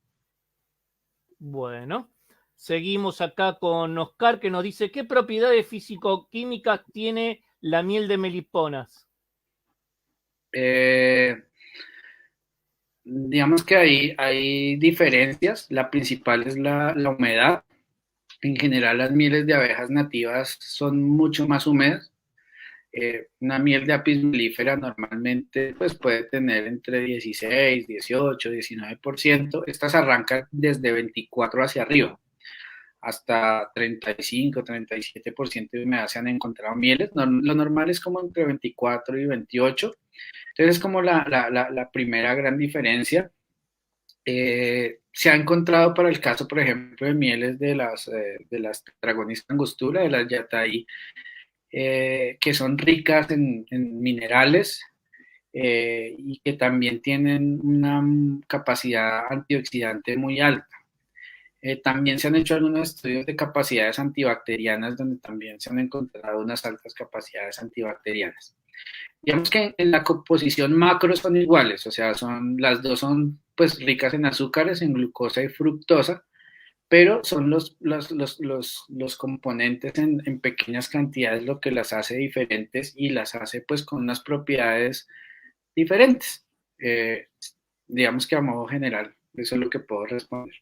Bueno, seguimos acá con Oscar que nos dice, ¿qué propiedades físico-químicas tiene la miel de meliponas? Digamos que hay diferencias, la principal es la humedad. En general las mieles de abejas nativas son mucho más húmedas. Una miel de apis mellifera normalmente pues, puede tener entre 16, 18, 19%. Estas arrancan desde 24 hacia arriba, hasta 35, 37% de humedad se han encontrado mieles. Lo normal es como entre 24 y 28. Entonces es como la primera gran diferencia. Se ha encontrado para el caso, por ejemplo, de mieles de las Dragonis angostura, de las Yataí, que son ricas en minerales y que también tienen una capacidad antioxidante muy alta. También se han hecho algunos estudios de capacidades antibacterianas donde también se han encontrado unas altas capacidades antibacterianas. Digamos que en la composición macro son iguales, o sea, las dos son pues ricas en azúcares, en glucosa y fructosa, pero son los componentes en pequeñas cantidades lo que las hace diferentes y las hace pues con unas propiedades diferentes. Digamos que a modo general, eso es lo que puedo responder.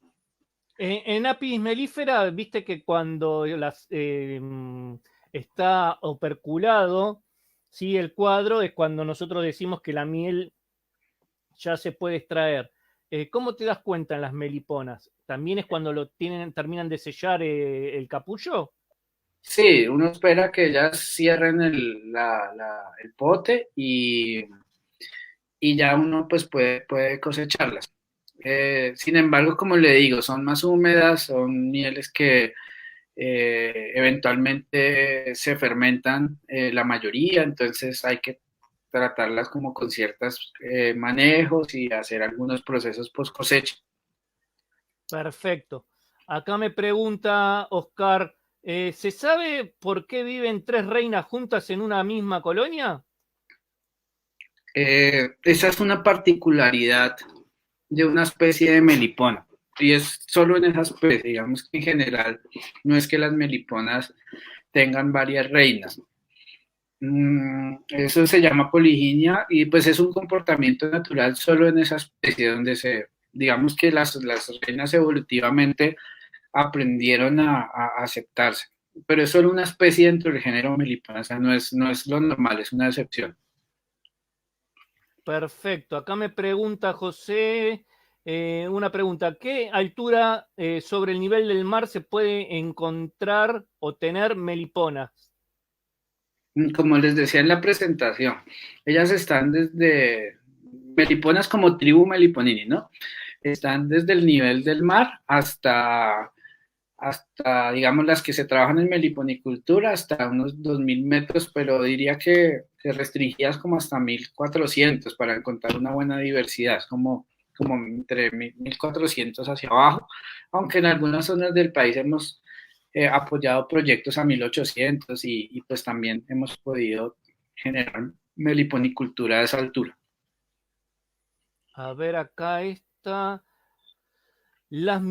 En apis mellifera, viste que cuando está operculado, ¿sí? El cuadro es cuando nosotros decimos que la miel ya se puede extraer. ¿Cómo te das cuenta en las meliponas? ¿También es cuando terminan de sellar el capullo? Sí, uno espera que ellas cierren el pote y ya uno pues puede cosecharlas. Sin embargo, como le digo, son más húmedas, son mieles que eventualmente se fermentan la mayoría, entonces hay que tratarlas como con ciertos manejos y hacer algunos procesos post cosecha. Perfecto. Acá me pregunta Oscar, ¿se sabe por qué viven tres reinas juntas en una misma colonia? Esa es una particularidad de una especie de melipona. Y es solo en esa especie, digamos que en general no es que las meliponas tengan varias reinas. Eso se llama poliginia y pues es un comportamiento natural solo en esa especie donde digamos que las reinas evolutivamente aprendieron a aceptarse. Pero es solo una especie dentro del género melipona, o sea, no es lo normal, es una excepción. Perfecto. Acá me pregunta José, una pregunta, ¿qué altura sobre el nivel del mar se puede encontrar o tener meliponas? Como les decía en la presentación, ellas están desde meliponas como tribu meliponini, ¿no? Están desde el nivel del mar hasta, digamos, las que se trabajan en meliponicultura, hasta unos 2000 metros, pero diría que restringidas como hasta 1400 para encontrar una buena diversidad, como entre 1400 hacia abajo, aunque en algunas zonas del país hemos apoyado proyectos a 1800 y pues también hemos podido generar meliponicultura a esa altura. A ver, acá está. Las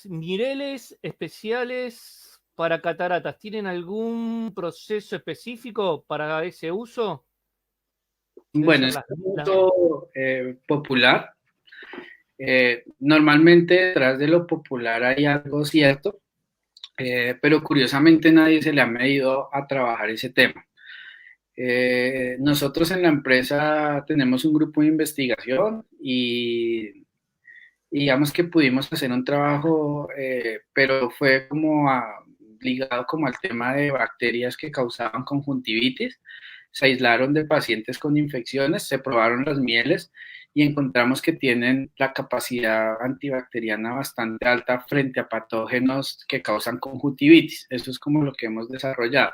mireles especiales para cataratas, ¿tienen algún proceso específico para ese uso? Bueno, es un punto popular. Normalmente detrás de lo popular hay algo cierto, pero curiosamente nadie se le ha medido a trabajar ese tema. Nosotros en la empresa tenemos un grupo de investigación y digamos que pudimos hacer un trabajo, pero fue ligado como al tema de bacterias que causaban conjuntivitis. Se aislaron de pacientes con infecciones, se probaron las mieles y encontramos que tienen la capacidad antibacteriana bastante alta frente a patógenos que causan conjuntivitis. Eso es como lo que hemos desarrollado.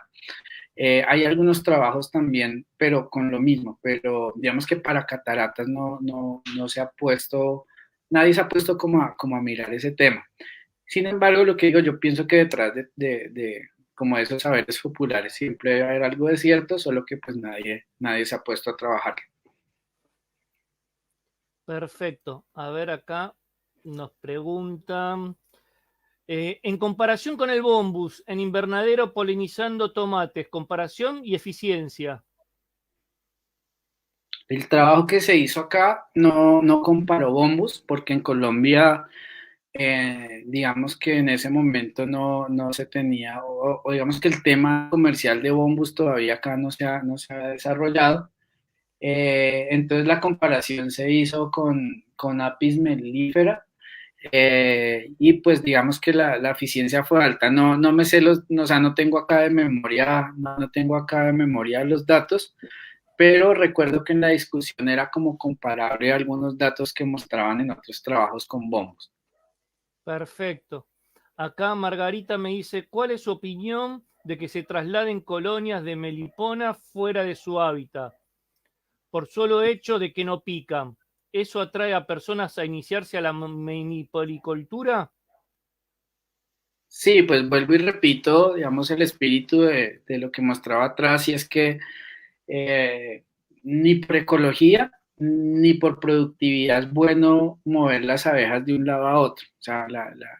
Hay algunos trabajos también, pero con lo mismo, pero digamos que para cataratas no se ha puesto, nadie se ha puesto como a mirar ese tema. Sin embargo, lo que digo, yo pienso que detrás de como esos saberes populares siempre debe haber algo de cierto, solo que pues nadie se ha puesto a trabajar. Perfecto. A ver, acá nos preguntan. En comparación con el bombus, en invernadero polinizando tomates, comparación y eficiencia. El trabajo que se hizo acá no comparó bombus, porque en Colombia, digamos que en ese momento no se tenía, o digamos que el tema comercial de bombus todavía acá no se ha desarrollado. Entonces la comparación se hizo con Apis mellifera, y pues digamos que la eficiencia fue alta. No me sé o sea, no tengo acá de memoria, no tengo acá de memoria los datos, pero recuerdo que en la discusión era como comparable a algunos datos que mostraban en otros trabajos con bombos. Perfecto. Acá Margarita me dice, ¿cuál es su opinión de que se trasladen colonias de melipona fuera de su hábitat? Por solo hecho de que no pican. ¿Eso atrae a personas a iniciarse a la meliponicultura? Sí, pues vuelvo y repito, digamos, el espíritu de lo que mostraba atrás, y es que eh, ni por ecología ni por productividad es bueno mover las abejas de un lado a otro. O sea,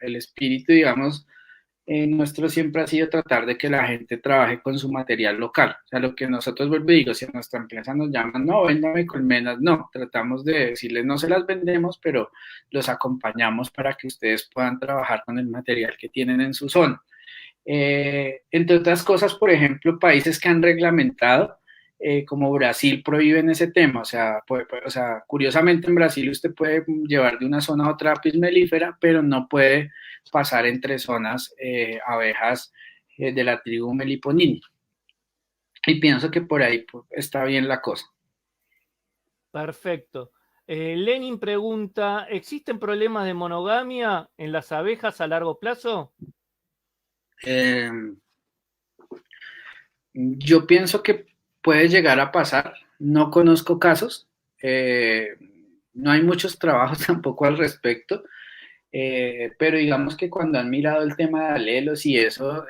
el espíritu, digamos, nuestro siempre ha sido tratar de que la gente trabaje con su material local. O sea, lo que nosotros, vuelvo y digo, si a nuestra empresa nos llaman, no, véndame colmenas, no, tratamos de decirles, no se las vendemos, pero los acompañamos para que ustedes puedan trabajar con el material que tienen en su zona. Entre otras cosas, por ejemplo, países que han reglamentado, como Brasil, prohíben ese tema. O sea, curiosamente en Brasil usted puede llevar de una zona a otra apis mellifera, pero no puede pasar entre zonas abejas de la tribu Meliponini. Y pienso que por ahí pues, está bien la cosa. Perfecto. Lenin pregunta, ¿existen problemas de monogamia en las abejas a largo plazo? Eh, yo pienso que puede llegar a pasar, no conozco casos, no hay muchos trabajos tampoco al respecto. Pero digamos que cuando han mirado el tema de alelos y eso,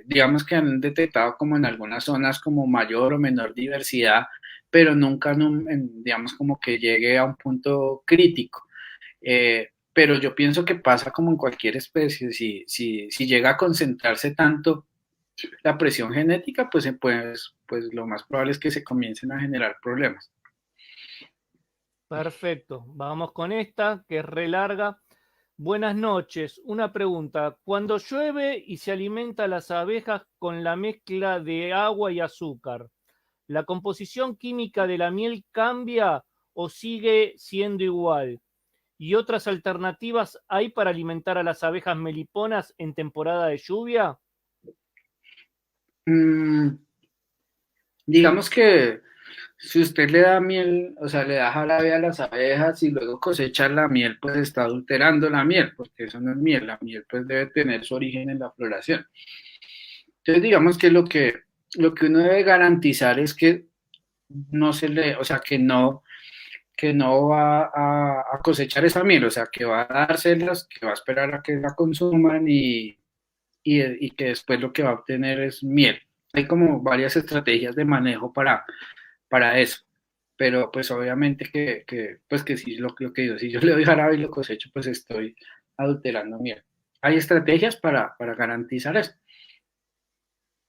digamos que han detectado como en algunas zonas como mayor o menor diversidad, pero nunca, digamos, como que llegue a un punto crítico. Pero yo pienso que pasa como en cualquier especie, si llega a concentrarse tanto la presión genética, pues lo más probable es que se comiencen a generar problemas. Perfecto. Vamos con esta, que es re larga. Buenas noches. Una pregunta. Cuando llueve y se alimenta a las abejas con la mezcla de agua y azúcar, ¿la composición química de la miel cambia o sigue siendo igual? ¿Y otras alternativas hay para alimentar a las abejas meliponas en temporada de lluvia? Mm, digamos que si usted le da miel, o sea, le da jarabe a las abejas y luego cosecha la miel, pues está adulterando la miel, porque eso no es miel, la miel pues debe tener su origen en la floración. Entonces, digamos que lo que uno debe garantizar es que no se le, o sea, que no va a cosechar esa miel, o sea, que va a dárselas, que va a esperar a que la consuman y que después lo que va a obtener es miel. Hay como varias estrategias de manejo para eso, pero pues obviamente pues que si lo que digo, si yo le doy jarabe y lo cosecho, pues estoy adulterando miel. Hay estrategias para garantizar eso.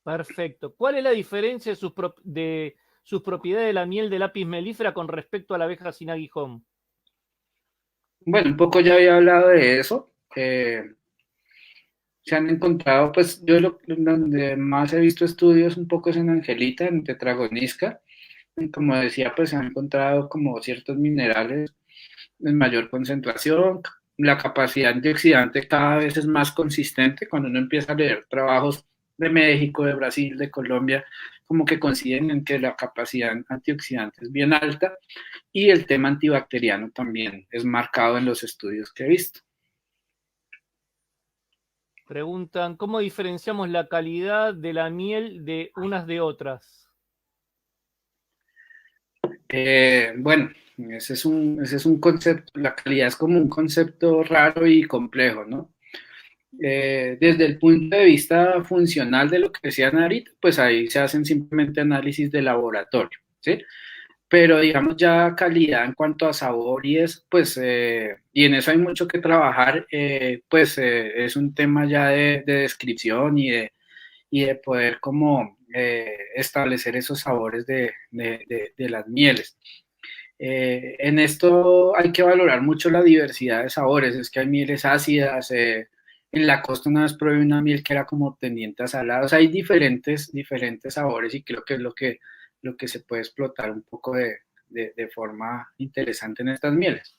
Perfecto. ¿Cuál es la diferencia de sus propiedades de la miel de lápiz melífera con respecto a la abeja sin aguijón? Bueno, un poco ya había hablado de eso. Se han encontrado, pues yo donde más he visto estudios un poco es en Angelita, en Tetragonisca. Y como decía, pues se han encontrado como ciertos minerales en mayor concentración. La capacidad antioxidante cada vez es más consistente. Cuando uno empieza a leer trabajos de México, de Brasil, de Colombia, como que coinciden en que la capacidad antioxidante es bien alta y el tema antibacteriano también es marcado en los estudios que he visto. Preguntan, ¿cómo diferenciamos la calidad de la miel de unas de otras? Bueno, ese es un concepto, la calidad es como un concepto raro y complejo, ¿no? Desde el punto de vista funcional de lo que decían ahorita, pues ahí se hacen simplemente análisis de laboratorio, ¿sí? Pero digamos ya calidad en cuanto a sabor y eso, pues, y en eso hay mucho que trabajar, pues es un tema ya de descripción y de poder como establecer esos sabores de las mieles. En esto hay que valorar mucho la diversidad de sabores, es que hay mieles ácidas, en la costa una vez probé una miel que era como tendiente a salados, hay diferentes sabores y creo que es lo que se puede explotar un poco de forma interesante en estas mieles.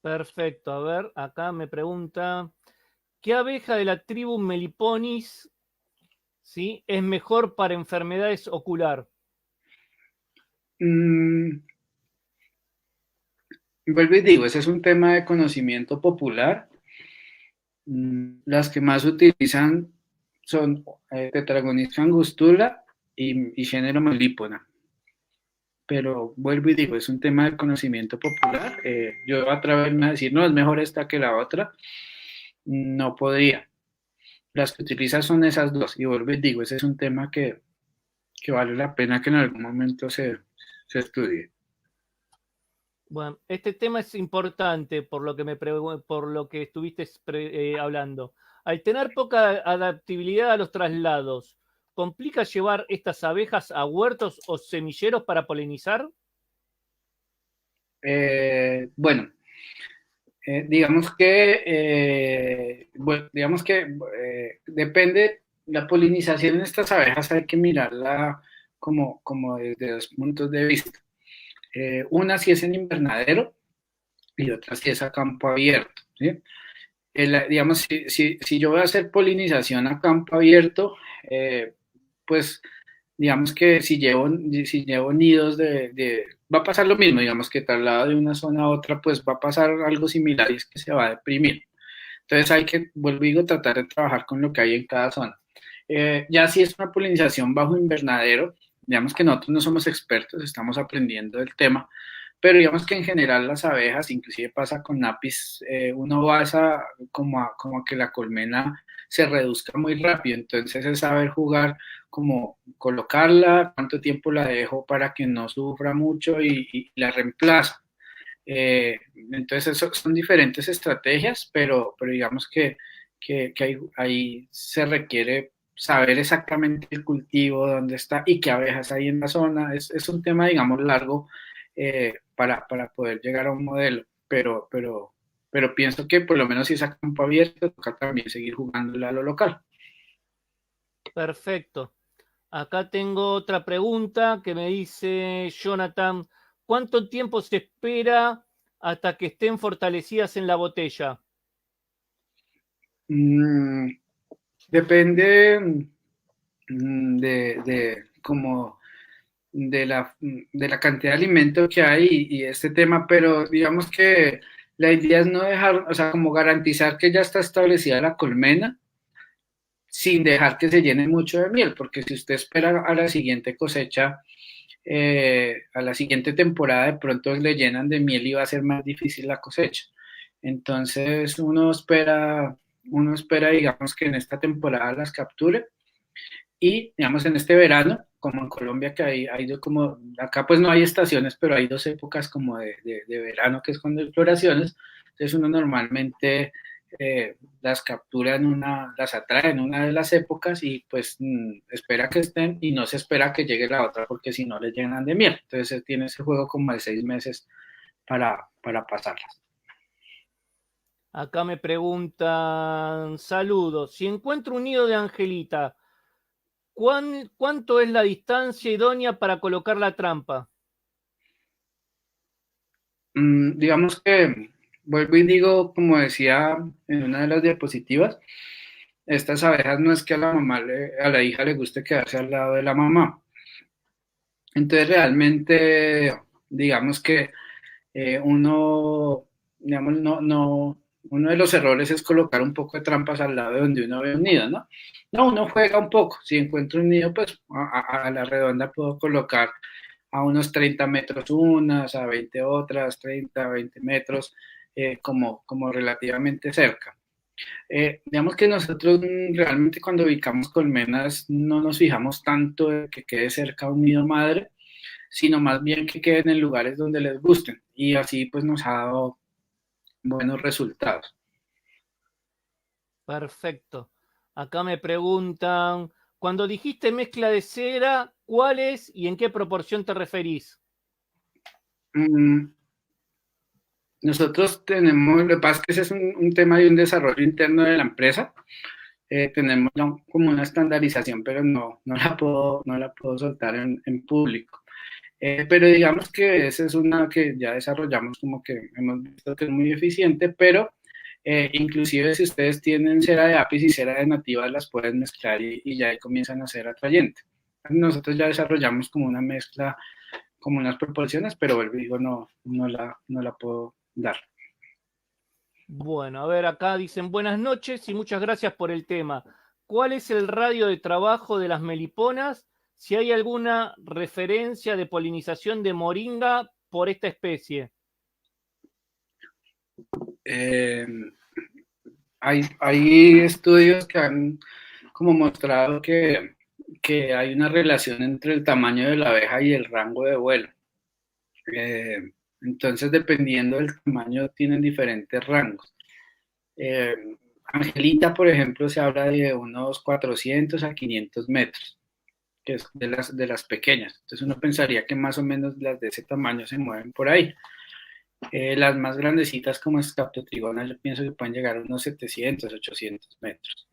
Perfecto. A ver, acá me pregunta, ¿qué abeja de la tribu Meliponis, ¿sí?, es mejor para enfermedades ocular? Mm, Vuelvo y digo, ese es un tema de conocimiento popular. Las que más utilizan son Tetragonisca angustula y género Melipona. Pero vuelvo y digo, es un tema de conocimiento popular. Yo atreverme a decir, no, es mejor esta que la otra, no podría. Las que utiliza son esas dos. Y vuelvo y digo, ese es un tema que vale la pena que en algún momento se estudie. Bueno, este tema es importante por lo que por lo que estuviste hablando. Al tener poca adaptabilidad a los traslados, ¿complica llevar estas abejas a huertos o semilleros para polinizar? Bueno, digamos que depende, la polinización de estas abejas hay que mirarla como desde dos puntos de vista. Una si es en invernadero y otra si es a campo abierto, ¿sí? Digamos, si yo voy a hacer polinización a campo abierto, pues digamos que si llevo nidos va a pasar lo mismo, digamos que traslado de una zona a otra, pues va a pasar algo similar y es que se va a deprimir. Entonces hay que, vuelvo y digo, tratar de trabajar con lo que hay en cada zona. Ya si es una polinización bajo invernadero, digamos que nosotros no somos expertos, estamos aprendiendo del tema, pero digamos que en general las abejas, inclusive pasa con apis, uno va como a que la colmena se reduzca muy rápido, entonces es saber jugar, como colocarla, cuánto tiempo la dejo para que no sufra mucho y la reemplazo. Entonces son diferentes estrategias, pero digamos que ahí se requiere saber exactamente el cultivo, dónde está y qué abejas hay en la zona. Es un tema, digamos, largo, para poder llegar a un modelo, pero pienso que por lo menos si es a campo abierto, toca también seguir jugándola a lo local. Perfecto. Acá tengo otra pregunta que me dice Jonathan, ¿cuánto tiempo se espera hasta que estén fortalecidas en la botella? Mm, Depende, de como de la cantidad de alimento que hay y este tema, pero digamos que la idea es no dejar, o sea, como garantizar que ya está establecida la colmena sin dejar que se llene mucho de miel, porque si usted espera a la siguiente cosecha, a la siguiente temporada, de pronto le llenan de miel y va a ser más difícil la cosecha. Entonces uno espera, digamos, que en esta temporada las capture y, digamos, en este verano, como en Colombia, que hay como, acá pues no hay estaciones, pero hay dos épocas como de verano, que es cuando hay floraciones, entonces uno normalmente las captura las atrae en una de las épocas y pues espera que estén y no se espera que llegue la otra porque si no les llenan de miel. Entonces tiene ese juego como de 6 meses para pasarlas. Acá me preguntan, saludos, si encuentro un nido de angelita, ¿cuánto es la distancia idónea para colocar la trampa? Digamos que vuelvo y digo, como decía en una de las diapositivas, estas abejas no es que a la mamá, a la hija le guste quedarse al lado de la mamá. Entonces realmente, digamos que digamos, uno de los errores es colocar un poco de trampas al lado de donde uno ve un nido, ¿no? No, uno juega un poco. Si encuentro un nido, pues a la redonda puedo colocar a unos 30 metros unas, a 20 otras, 30, 20 metros, como relativamente cerca. Digamos que nosotros realmente cuando ubicamos colmenas no nos fijamos tanto de que quede cerca un nido madre, sino más bien que queden en lugares donde les gusten. Y así pues nos ha dado buenos resultados. Perfecto. Acá me preguntan, cuando dijiste mezcla de cera, ¿cuáles y en qué proporción te referís? Mm, Nosotros tenemos, lo que pasa es que ese es un tema de un desarrollo interno de la empresa. Tenemos ya como una estandarización, pero no la puedo soltar en público. Pero digamos que esa es una que ya desarrollamos como que hemos visto que es muy eficiente, pero inclusive si ustedes tienen cera de apis y cera de nativa las pueden mezclar y ya ahí comienzan a ser atrayentes. Nosotros ya desarrollamos como una mezcla, como unas proporciones, pero vuelvo y digo, no la puedo dar. Bueno, a ver, acá dicen buenas noches y muchas gracias por el tema. ¿Cuál es el radio de trabajo de las meliponas? Si hay alguna referencia de polinización de moringa por esta especie. Eh, hay estudios que han como mostrado que hay una relación entre el tamaño de la abeja y el rango de vuelo. Eh, entonces, dependiendo del tamaño, tienen diferentes rangos. Eh, Angelita, por ejemplo, se habla de unos 400 a 500 metros, que es de las pequeñas. Entonces uno pensaría que más o menos las de ese tamaño se mueven por ahí. Las más grandecitas como Scaptotrigona, yo pienso que pueden llegar a unos 700, 800 metros.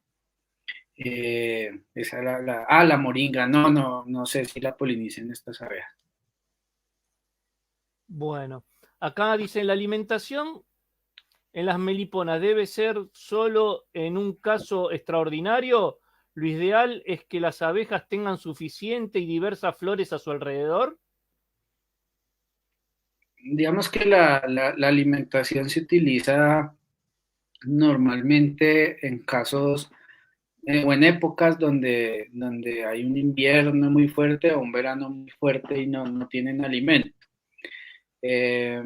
Esa la moringa, no sé si la polinicen estas abejas. Bueno, acá dicen la alimentación en las meliponas debe ser solo en un caso extraordinario. Lo ideal es que las abejas tengan suficiente y diversas flores a su alrededor. Digamos que la alimentación se utiliza normalmente en casos o en épocas donde hay un invierno muy fuerte o un verano muy fuerte y no tienen alimento. Eh,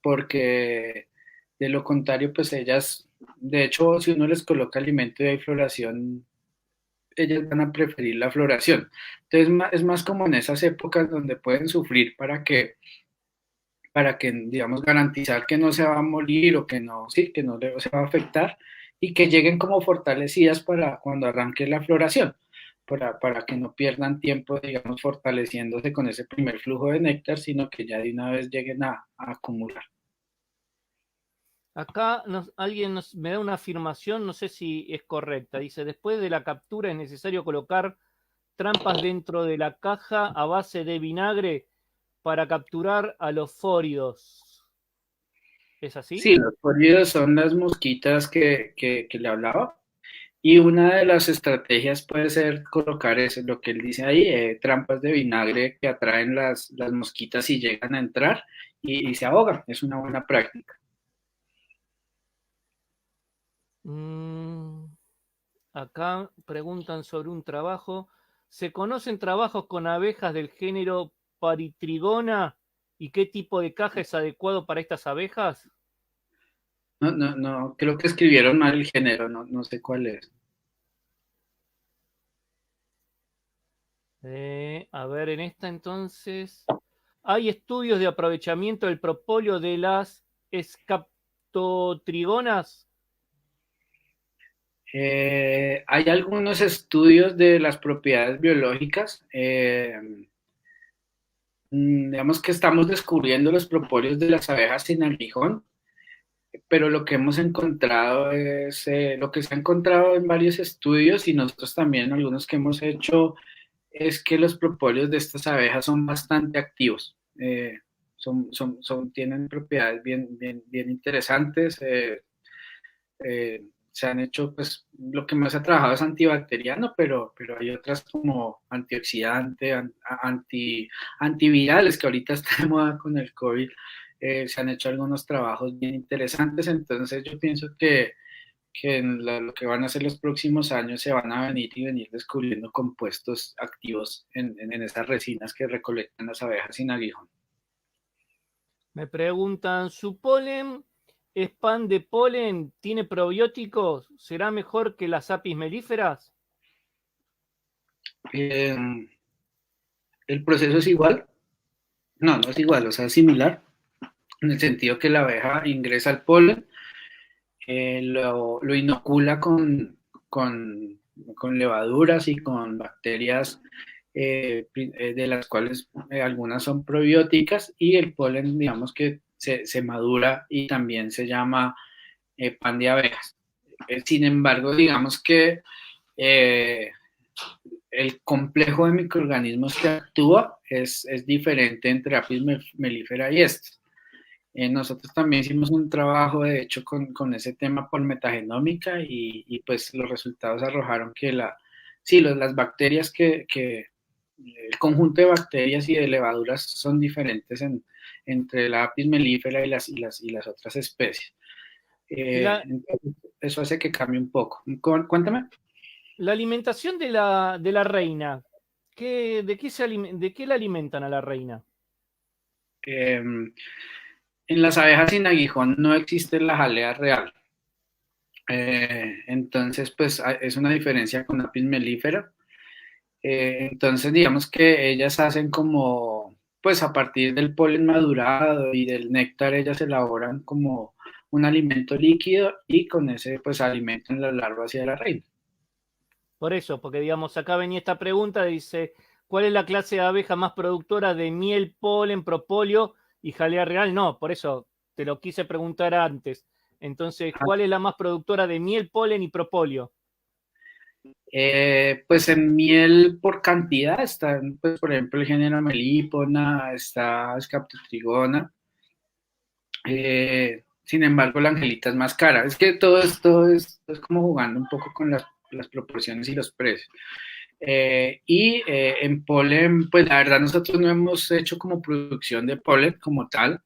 Porque de lo contrario, pues ellas, de hecho, si uno les coloca alimento y hay floración, ellas van a preferir la floración. Entonces es más como en esas épocas donde pueden sufrir para que, digamos, garantizar que no se va a morir o que no, sí, que no se va a afectar y que lleguen como fortalecidas para cuando arranque la floración, para que no pierdan tiempo, digamos, fortaleciéndose con ese primer flujo de néctar, sino que ya de una vez lleguen a acumular. Acá alguien me da una afirmación, no sé si es correcta. Dice, después de la captura es necesario colocar trampas dentro de la caja a base de vinagre para capturar a los fóridos. ¿Es así? Sí, los pollidos son las mosquitas que le hablaba. Y una de las estrategias puede ser colocar eso, lo que él dice ahí, trampas de vinagre que atraen las mosquitas y llegan a entrar y se ahogan. Es una buena práctica. Mm, acá preguntan sobre un trabajo. ¿Se conocen trabajos con abejas del género Paritrigona y qué tipo de caja es adecuado para estas abejas? No, no, no, creo que escribieron mal el género, no, no sé cuál es. A ver, en esta entonces, ¿hay estudios de aprovechamiento del propóleo de las escaptotrigonas? Hay algunos estudios de las propiedades biológicas. Digamos que estamos descubriendo los propóleos de las abejas sin aguijón, pero lo que hemos encontrado es lo que se ha encontrado en varios estudios y nosotros también algunos que hemos hecho es que los propóleos de estas abejas son bastante activos. Tienen propiedades bien interesantes. Se han hecho, pues, lo que más se ha trabajado es antibacteriano, pero hay otras como antioxidante, antivirales, que ahorita está de moda con el COVID. Se han hecho algunos trabajos bien interesantes, entonces yo pienso que en lo que van a ser los próximos años se van a venir descubriendo compuestos activos en esas resinas que recolectan las abejas sin aguijón. Me preguntan, ¿su polen es pan de polen? ¿Tiene probióticos? ¿Será mejor que las apis melíferas? Eh, ¿El proceso es igual? No, no es igual, o sea, es similar, en el sentido que la abeja ingresa el polen, lo inocula con levaduras y con bacterias de las cuales algunas son probióticas y el polen, digamos que se madura y también se llama pan de abejas. Sin embargo, digamos que eh, el complejo de microorganismos que actúa es diferente entre Apis mellifera y este. Nosotros también hicimos un trabajo, de hecho, con ese tema por metagenómica y pues los resultados arrojaron que sí, las bacterias el conjunto de bacterias y de levaduras son diferentes entre la Apis mellifera y las otras especies. La, Entonces, eso hace que cambie un poco. Cuéntame. la alimentación de la reina, ¿de qué la alimentan a la reina? Eh, en las abejas sin aguijón no existe la jalea real. Entonces, pues es una diferencia con Apis mellifera. Entonces, digamos que ellas hacen como, pues a partir del polen madurado y del néctar, ellas elaboran como un alimento líquido y con ese, pues alimentan las larvas hacia la reina. Por eso, porque digamos, acá venía esta pregunta, dice, ¿cuál es la clase de abeja más productora de miel, polen, propóleo y jalea real? No, por eso te lo quise preguntar antes. Entonces, ¿cuál es la más productora de miel, polen y propóleo? Pues en miel por cantidad están, pues por ejemplo, el género Melipona, está Scaptotrigona. Sin embargo, la angelita es más cara. Es que todo esto es como jugando un poco con las proporciones y los precios. En polen, pues la verdad nosotros no hemos hecho como producción de polen como tal,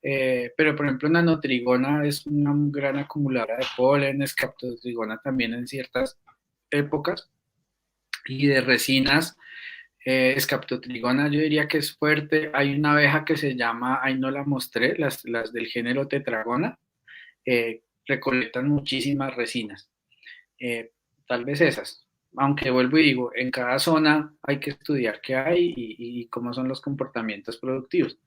pero por ejemplo Nanotrigona es una gran acumuladora de polen, Scaptotrigona también en ciertas épocas, y de resinas, Scaptotrigona yo diría que es fuerte. Hay una abeja que se llama, ahí no la mostré, las del género Tetragona, recolectan muchísimas resinas. Tal vez esas. Aunque vuelvo y digo, en cada zona hay que estudiar qué hay y cómo son los comportamientos productivos.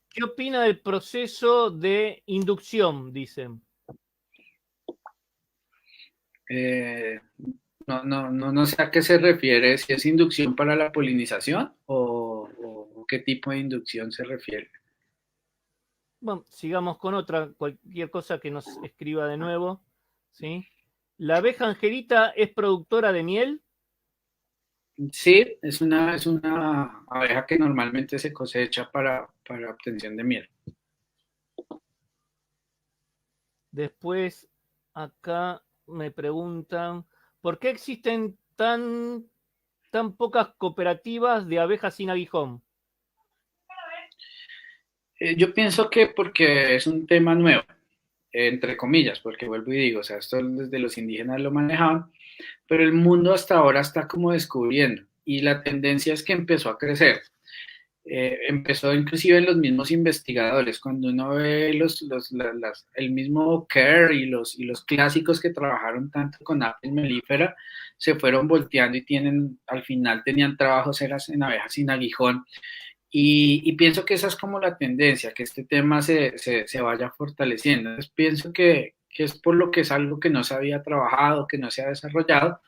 ¿Qué opina del proceso de inducción? Dicen. Eh, no sé a qué se refiere, si es inducción para la polinización o qué tipo de inducción se refiere. Bueno, sigamos con otra, cualquier cosa que nos escriba de nuevo. ¿Sí? ¿La abeja angelita es productora de miel? Sí, es una abeja que normalmente se cosecha para obtención de miel. Después, acá me preguntan, ¿por qué existen tan pocas cooperativas de abejas sin aguijón? Yo pienso que porque es un tema nuevo, entre comillas, porque vuelvo y digo, o sea, esto desde los indígenas lo manejaban, pero el mundo hasta ahora está como descubriendo y la tendencia es que empezó a crecer. Empezó inclusive en los mismos investigadores, cuando uno ve el mismo Kerr y los clásicos que trabajaron tanto con Apis mellifera, se fueron volteando y al final tenían trabajos eras en abejas sin aguijón, y pienso que esa es como la tendencia, que este tema se vaya fortaleciendo. Entonces pienso que es por lo que es algo que no se había trabajado, que no se ha desarrollado,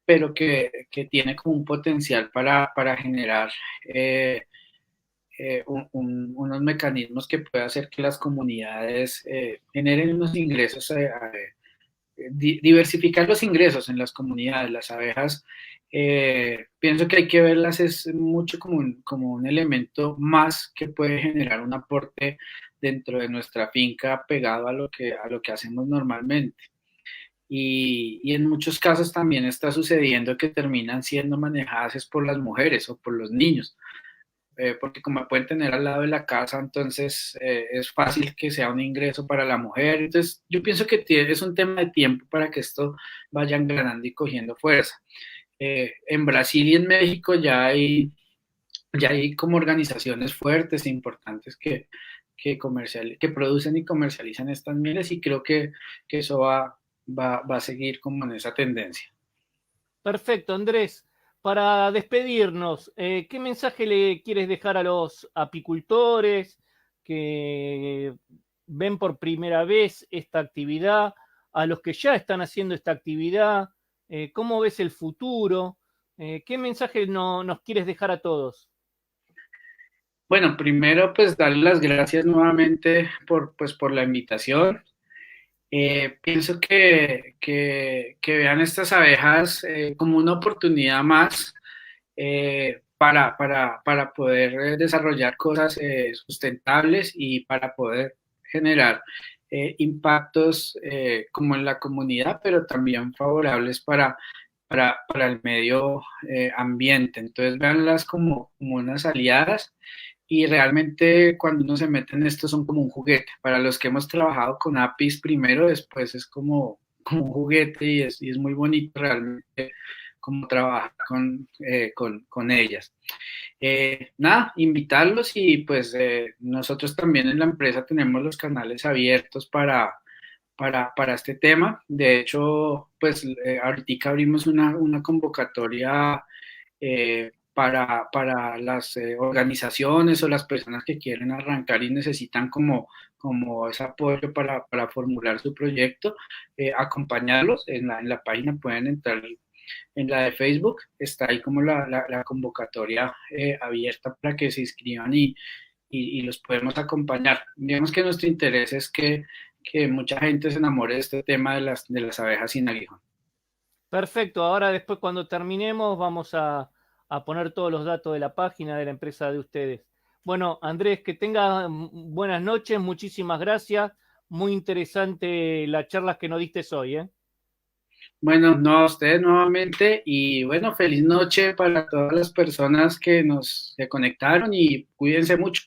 pero que tiene como un potencial para generar unos mecanismos que pueda hacer que las comunidades generen unos ingresos, diversificar los ingresos en las comunidades. Las abejas, pienso que hay que verlas es mucho como un elemento más que puede generar un aporte dentro de nuestra finca pegado a lo que hacemos normalmente. Y en muchos casos también está sucediendo que terminan siendo manejadas es por las mujeres o por los niños, porque como pueden tener al lado de la casa, entonces es fácil que sea un ingreso para la mujer. Entonces yo pienso que es un tema de tiempo para que esto vaya engranando y cogiendo fuerza. En Brasil y en México ya hay como organizaciones fuertes e importantes que producen y comercializan estas mieles, y creo que eso va a seguir como en esa tendencia. Perfecto, Andrés. Para despedirnos, ¿qué mensaje le quieres dejar a los apicultores que ven por primera vez esta actividad, a los que ya están haciendo esta actividad? ¿Cómo ves el futuro? ¿Qué mensaje nos quieres dejar a todos? Bueno, primero pues darle las gracias nuevamente por la invitación. Pienso que vean estas abejas como una oportunidad más para poder desarrollar cosas sustentables y para poder generar impactos como en la comunidad, pero también favorables para el medio ambiente. Entonces, véanlas como unas aliadas, y realmente cuando uno se mete en esto son como un juguete. Para los que hemos trabajado con APIs primero, después es como un juguete, y es muy bonito realmente como trabajar con ellas. Nada, invitarlos, y pues nosotros también en la empresa tenemos los canales abiertos para este tema. De hecho, pues ahorita abrimos una convocatoria para las organizaciones o las personas que quieren arrancar y necesitan como ese apoyo para formular su proyecto, acompañarlos. En la página pueden entrar, en la de Facebook, está ahí como la convocatoria abierta para que se inscriban, y los podemos acompañar. Digamos que nuestro interés es que mucha gente se enamore de este tema de las abejas sin aguijón. Perfecto, ahora después cuando terminemos vamos a poner todos los datos de la página de la empresa de ustedes. Bueno, Andrés, que tengas buenas noches, muchísimas gracias. Muy interesante la charla que nos diste hoy, ¿eh? Bueno, no, a ustedes nuevamente, y bueno, feliz noche para todas las personas que se conectaron, y cuídense mucho.